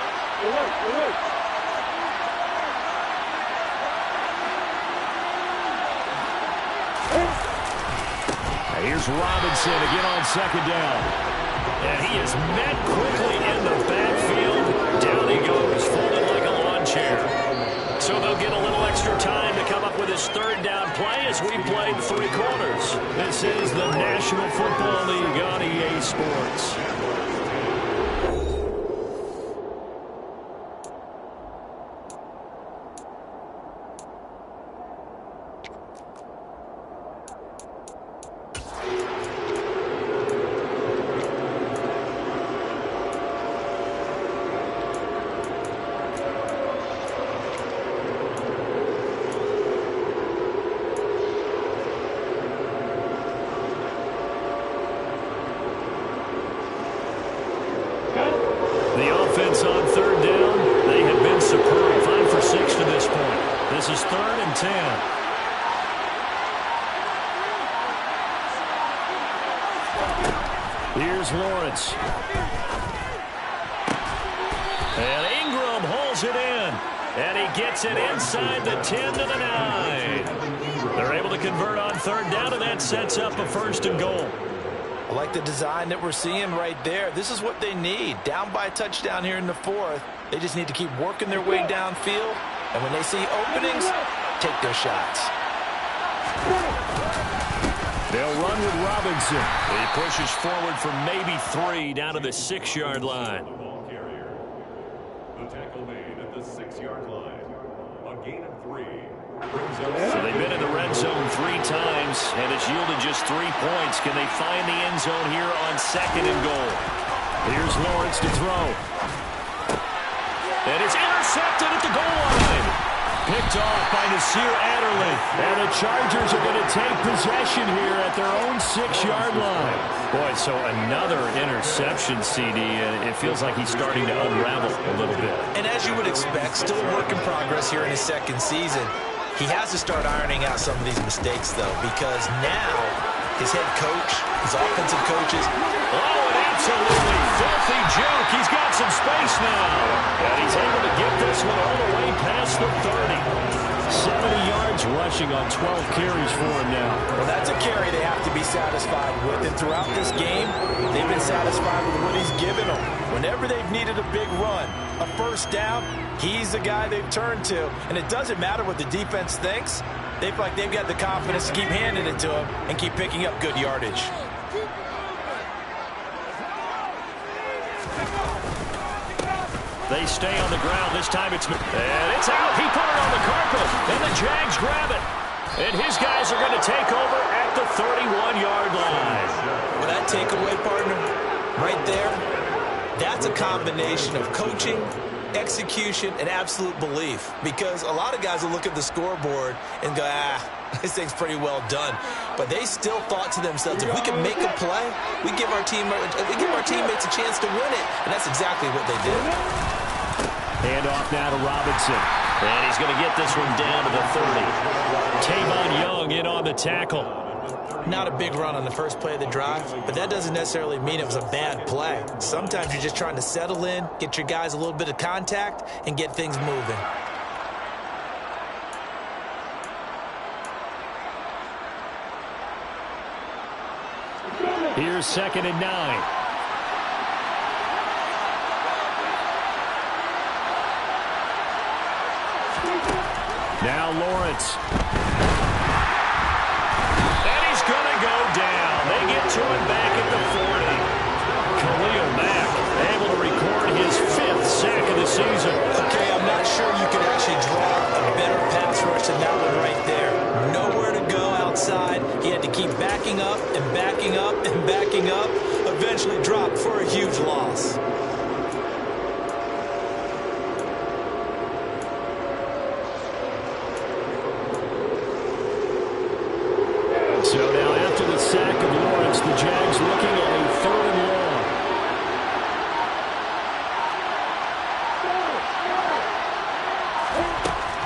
Here's Robinson again on second down. And he is met quickly in the backfield. Down he goes, folded like a lawn chair. So they'll get a little extra time to come up with his third down play as we played 3 quarters. This is the National Football League on EA Sports. On third down, they have been superb. 5 for 6 to this point. This is 3rd and 10. Here's Lawrence. And Ingram holds it in. And he gets it inside the 10 to the 9. They're able to convert on third down, and that sets up a 1st and goal. I like the design that we're seeing right there. This is what they need. Down by a touchdown here in the 4th. They just need to keep working their way downfield. And when they see openings, take their shots. They'll run with Robinson. He pushes forward for maybe 3 down to the 6-yard line. Ball carrier. The tackle made at the 6-yard line. A gain of 3. So they've been in the red zone 3 times, and it's yielded just 3 points. Can they find the end zone here on 2nd and goal? Here's Lawrence to throw. And it's intercepted at the goal line. Picked off by Nasir Adderley. And the Chargers are going to take possession here at their own 6-yard line. Boy, so another interception, CD, and it feels like he's starting to unravel a little bit. And as you would expect, still a work in progress here in his 2nd season. He has to start ironing out some of these mistakes, though, because now his head coach, his offensive coaches. Oh, an absolutely filthy juke. He's got some space now. And he's able to get this one all the way past the 30. 70 yards rushing on 12 carries for him now. Well, that's a carry they have to be satisfied with. And throughout this game, they've been satisfied with what he's given them. Whenever they've needed a big run, a first down, he's the guy they've turned to. And it doesn't matter what the defense thinks. They feel like they've got the confidence to keep handing it to him and keep picking up good yardage. They stay on the ground. This time it's... And it's out. He put it on the carpet. And the Jags grab it. And his guys are going to take over at the 31-yard line. Well, that takeaway, partner, right there, that's a combination of coaching, execution, and absolute belief. Because a lot of guys will look at the scoreboard and go, this thing's pretty well done. But they still thought to themselves, if we can make a play, we give our teammates a chance to win it. And that's exactly what they did. Hand off now to Robinson. And he's going to get this one down to the 30. Tavon Young in on the tackle. Not a big run on the first play of the drive, but that doesn't necessarily mean it was a bad play. Sometimes you're just trying to settle in, get your guys a little bit of contact, and get things moving. Here's 2nd and 9. Now Lawrence. And he's going to go down. They get to him back at the 40. Khalil Mack able to record his 5th sack of the season. Okay, I'm not sure you could actually draw a better pass rush than that one right there. Nowhere to go outside. He had to keep backing up and backing up and backing up. Eventually dropped for a huge loss. So now after the sack of Lawrence, the Jags looking at a 3rd and long.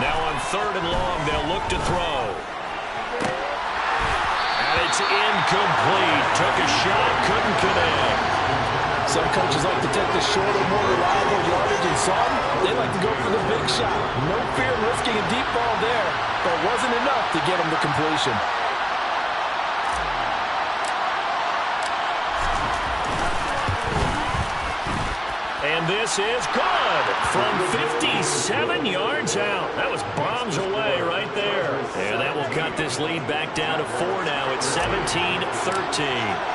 Now on 3rd and long, they'll look to throw. And it's incomplete. Took a shot, couldn't connect. Some coaches like to take the shorter, more reliable yardage, and some, they like to go for the big shot. No fear in risking a deep ball there, but it wasn't enough to get him to completion. And this is good from 57 yards out. That was bombs away right there. And that will cut this lead back down to 4 now. It's 17-13.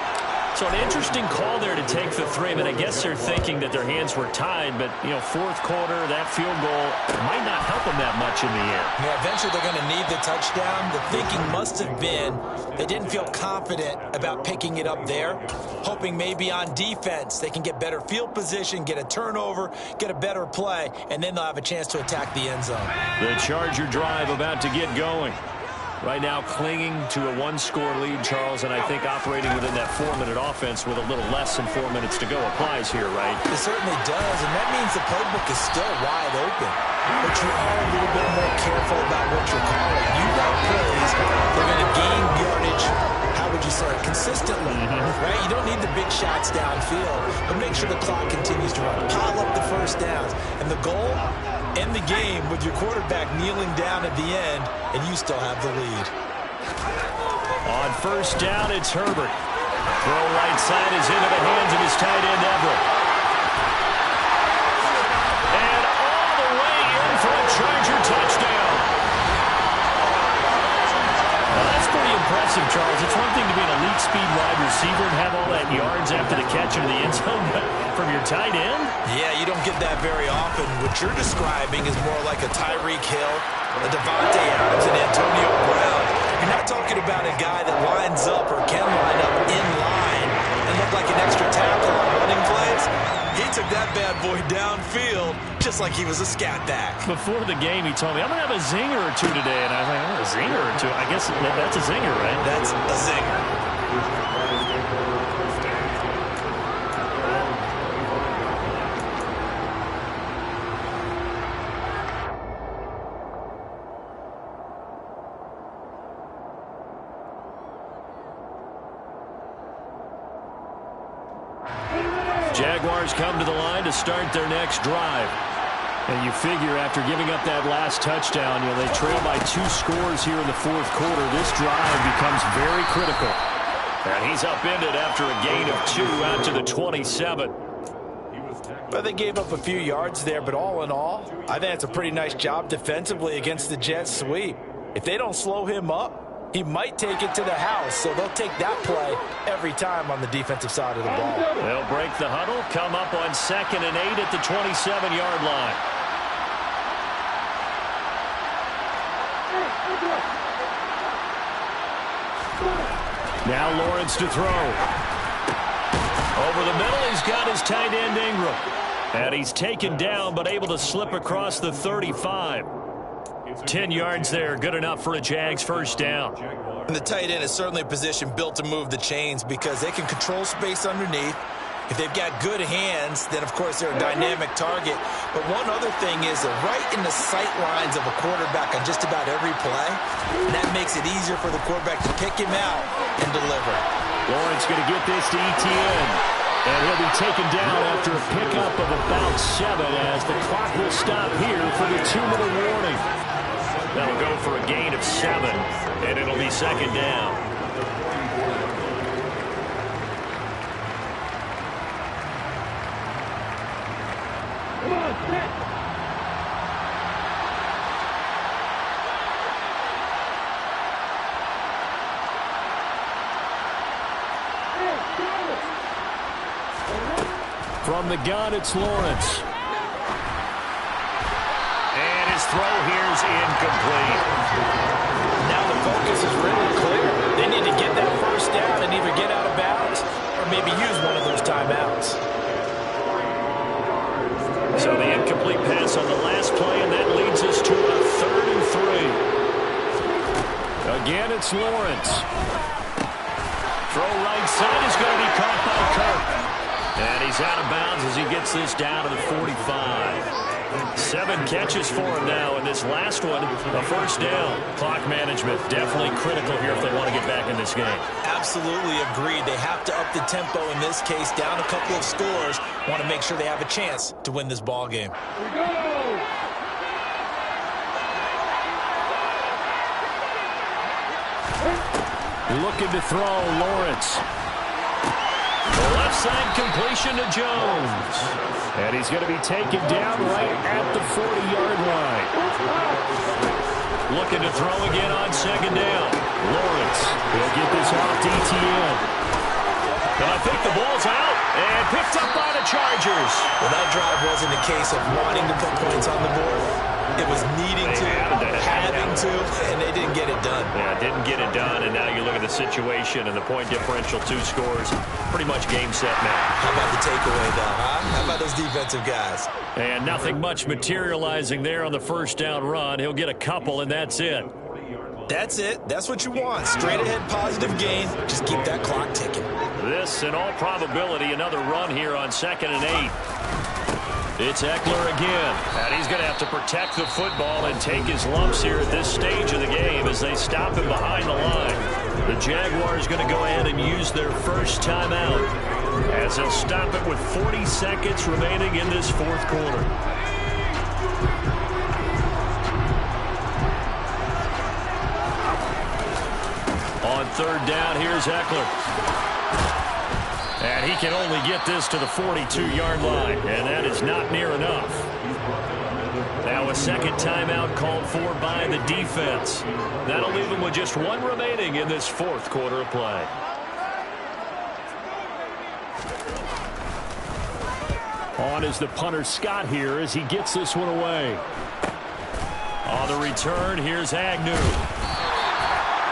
So an interesting call there to take the 3. But I guess they're thinking that their hands were tied. But, you know, 4th quarter, that field goal might not help them that much in the end. Yeah, eventually they're going to need the touchdown. The thinking must have been they didn't feel confident about picking it up there, hoping maybe on defense they can get better field position, get a turnover, get a better play, and then they'll have a chance to attack the end zone. The Charger drive about to get going. Right now clinging to a 1-score lead, Charles, and I think operating within that 4-minute offense with a little less than 4 minutes to go applies here, right? It certainly does, and that means the playbook is still wide open. But you are a little bit more careful about what you're calling. You got plays that are going to gain yardage, how would you say, consistently, right? You don't need the big shots downfield, but make sure the clock continues to run. Pile up the first downs. And the goal, end the game with your quarterback kneeling down at the end, and you still have the lead. On first down, it's Herbert. Throw right side is into the hands of his tight end, Everett. And all the way in for a Charger touchdown. Well, that's pretty impressive, Charles. It's one thing to be an elite speed wide receiver and have all that yards after the catch into the end zone, but from your tight end? Yeah, you don't get that very often. What you're describing is more like a Tyreek Hill, a Devontae Adams, and Antonio Brown. You're not talking about a guy that lines up or can line up in line and look like an extra tackle on running plays. He took that bad boy downfield just like he was a scat back. Before the game, he told me, I'm going to have a zinger or two today. And I was like, oh, a zinger or two? I guess that's a zinger, right? That's a zinger. Jaguars come to the line to start their next drive. And you figure after giving up that last touchdown, they trail by 2 scores here in the fourth quarter. This drive becomes very critical. And he's upended after a gain of 2 out to the 27. Well, they gave up a few yards there, but all in all, I think it's a pretty nice job defensively against the Jets sweep. If they don't slow him up, he might take it to the house, so they'll take that play every time on the defensive side of the ball. They'll break the huddle, come up on 2nd and 8 at the 27-yard line. Now Lawrence to throw. Over the middle, he's got his tight end Ingram. And he's taken down, but able to slip across the 35. 10 yards there, good enough for a Jags first down. And the tight end is certainly a position built to move the chains because they can control space underneath. If they've got good hands, then of course they're a dynamic target. But one other thing is that right in the sight lines of a quarterback on just about every play, that makes it easier for the quarterback to pick him out and deliver. Lawrence going to get this to Etienne. And he'll be taken down after a pickup of about 7 as the clock will stop here for the 2-minute warning. That'll go for a gain of 7, and it'll be 2nd down. Come on, set. From the gun, it's Lawrence. And his throw here's incomplete. Now the focus is really clear. They need to get that first down and either get out of bounds or maybe use one of those timeouts. So the incomplete pass on the last play, and that leads us to a 3rd and 3. Again, it's Lawrence. Throw right side is going to be caught by Kirk. And he's out of bounds as he gets this down to the 45. 7 catches for him now, and this last one, a first down. Clock management definitely critical here if they want to get back in this game. Absolutely agreed. They have to up the tempo in this case, down a couple of scores. Want to make sure they have a chance to win this ball game. Here we go. Looking to throw, Lawrence. The left side completion to Jones. And he's going to be taken down right at the 40-yard line. Looking to throw again on 2nd down. Lawrence will get this off to Etienne. And I think the ball's out and picked up by the Chargers. Well, that drive wasn't a case of wanting to put points on the board. It was needing to, having to, and they didn't get it done. Yeah, didn't get it done, and now you look at the situation and the point differential, 2 scores, pretty much game, set, match. How about the takeaway, though, huh? How about those defensive guys? And nothing much materializing there on the first down run. He'll get a couple, and that's it. That's it. That's what you want. Straight ahead positive gain. Just keep that clock ticking. This, in all probability, another run here on 2nd and 8. It's Eckler again, and he's going to have to protect the football and take his lumps here at this stage of the game as they stop him behind the line. The Jaguars going to go ahead and use their first timeout as they'll stop it with 40 seconds remaining in this fourth quarter. On 3rd down, here's Eckler. And he can only get this to the 42-yard line, and that is not near enough. Now a 2nd timeout called for by the defense. That'll leave them with just 1 remaining in this 4th quarter of play. On is the punter Scott here as he gets this one away. On the return, here's Agnew.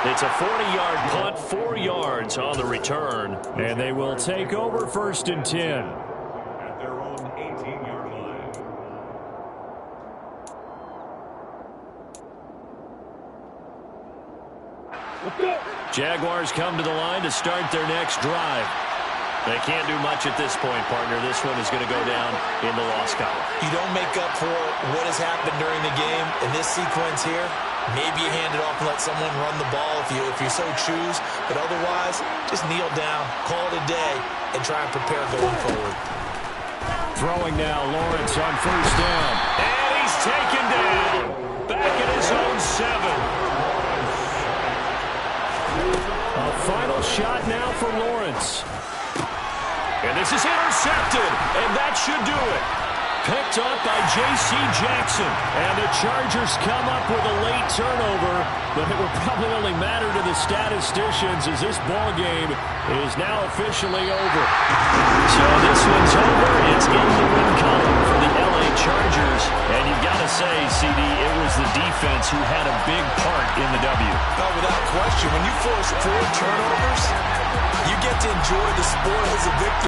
It's a 40-yard punt, 4 yards on the return, and they will take over 1st and 10. At their own 18-yard line. Jaguars come to the line to start their next drive. They can't do much at this point, partner. This one is going to go down in the loss column. You don't make up for what has happened during the game in this sequence here. Maybe you hand it off and let someone run the ball if you so choose. But otherwise, just kneel down, call it a day, and try and prepare going forward. Throwing now, Lawrence on first down. And he's taken down. Back at his own 7. A final shot now for Lawrence. And this is intercepted, and that should do it. Picked up by J.C. Jackson. And the Chargers come up with a late turnover, but it will probably only matter to the statisticians as this ball game is now officially over. So this one's over. It's in the win column for the L.A. Chargers. And you've got to say, CD, it was the defense who had a big part in the W. Oh, without question. When you force 4 turnovers, you get to enjoy the spoils of victory.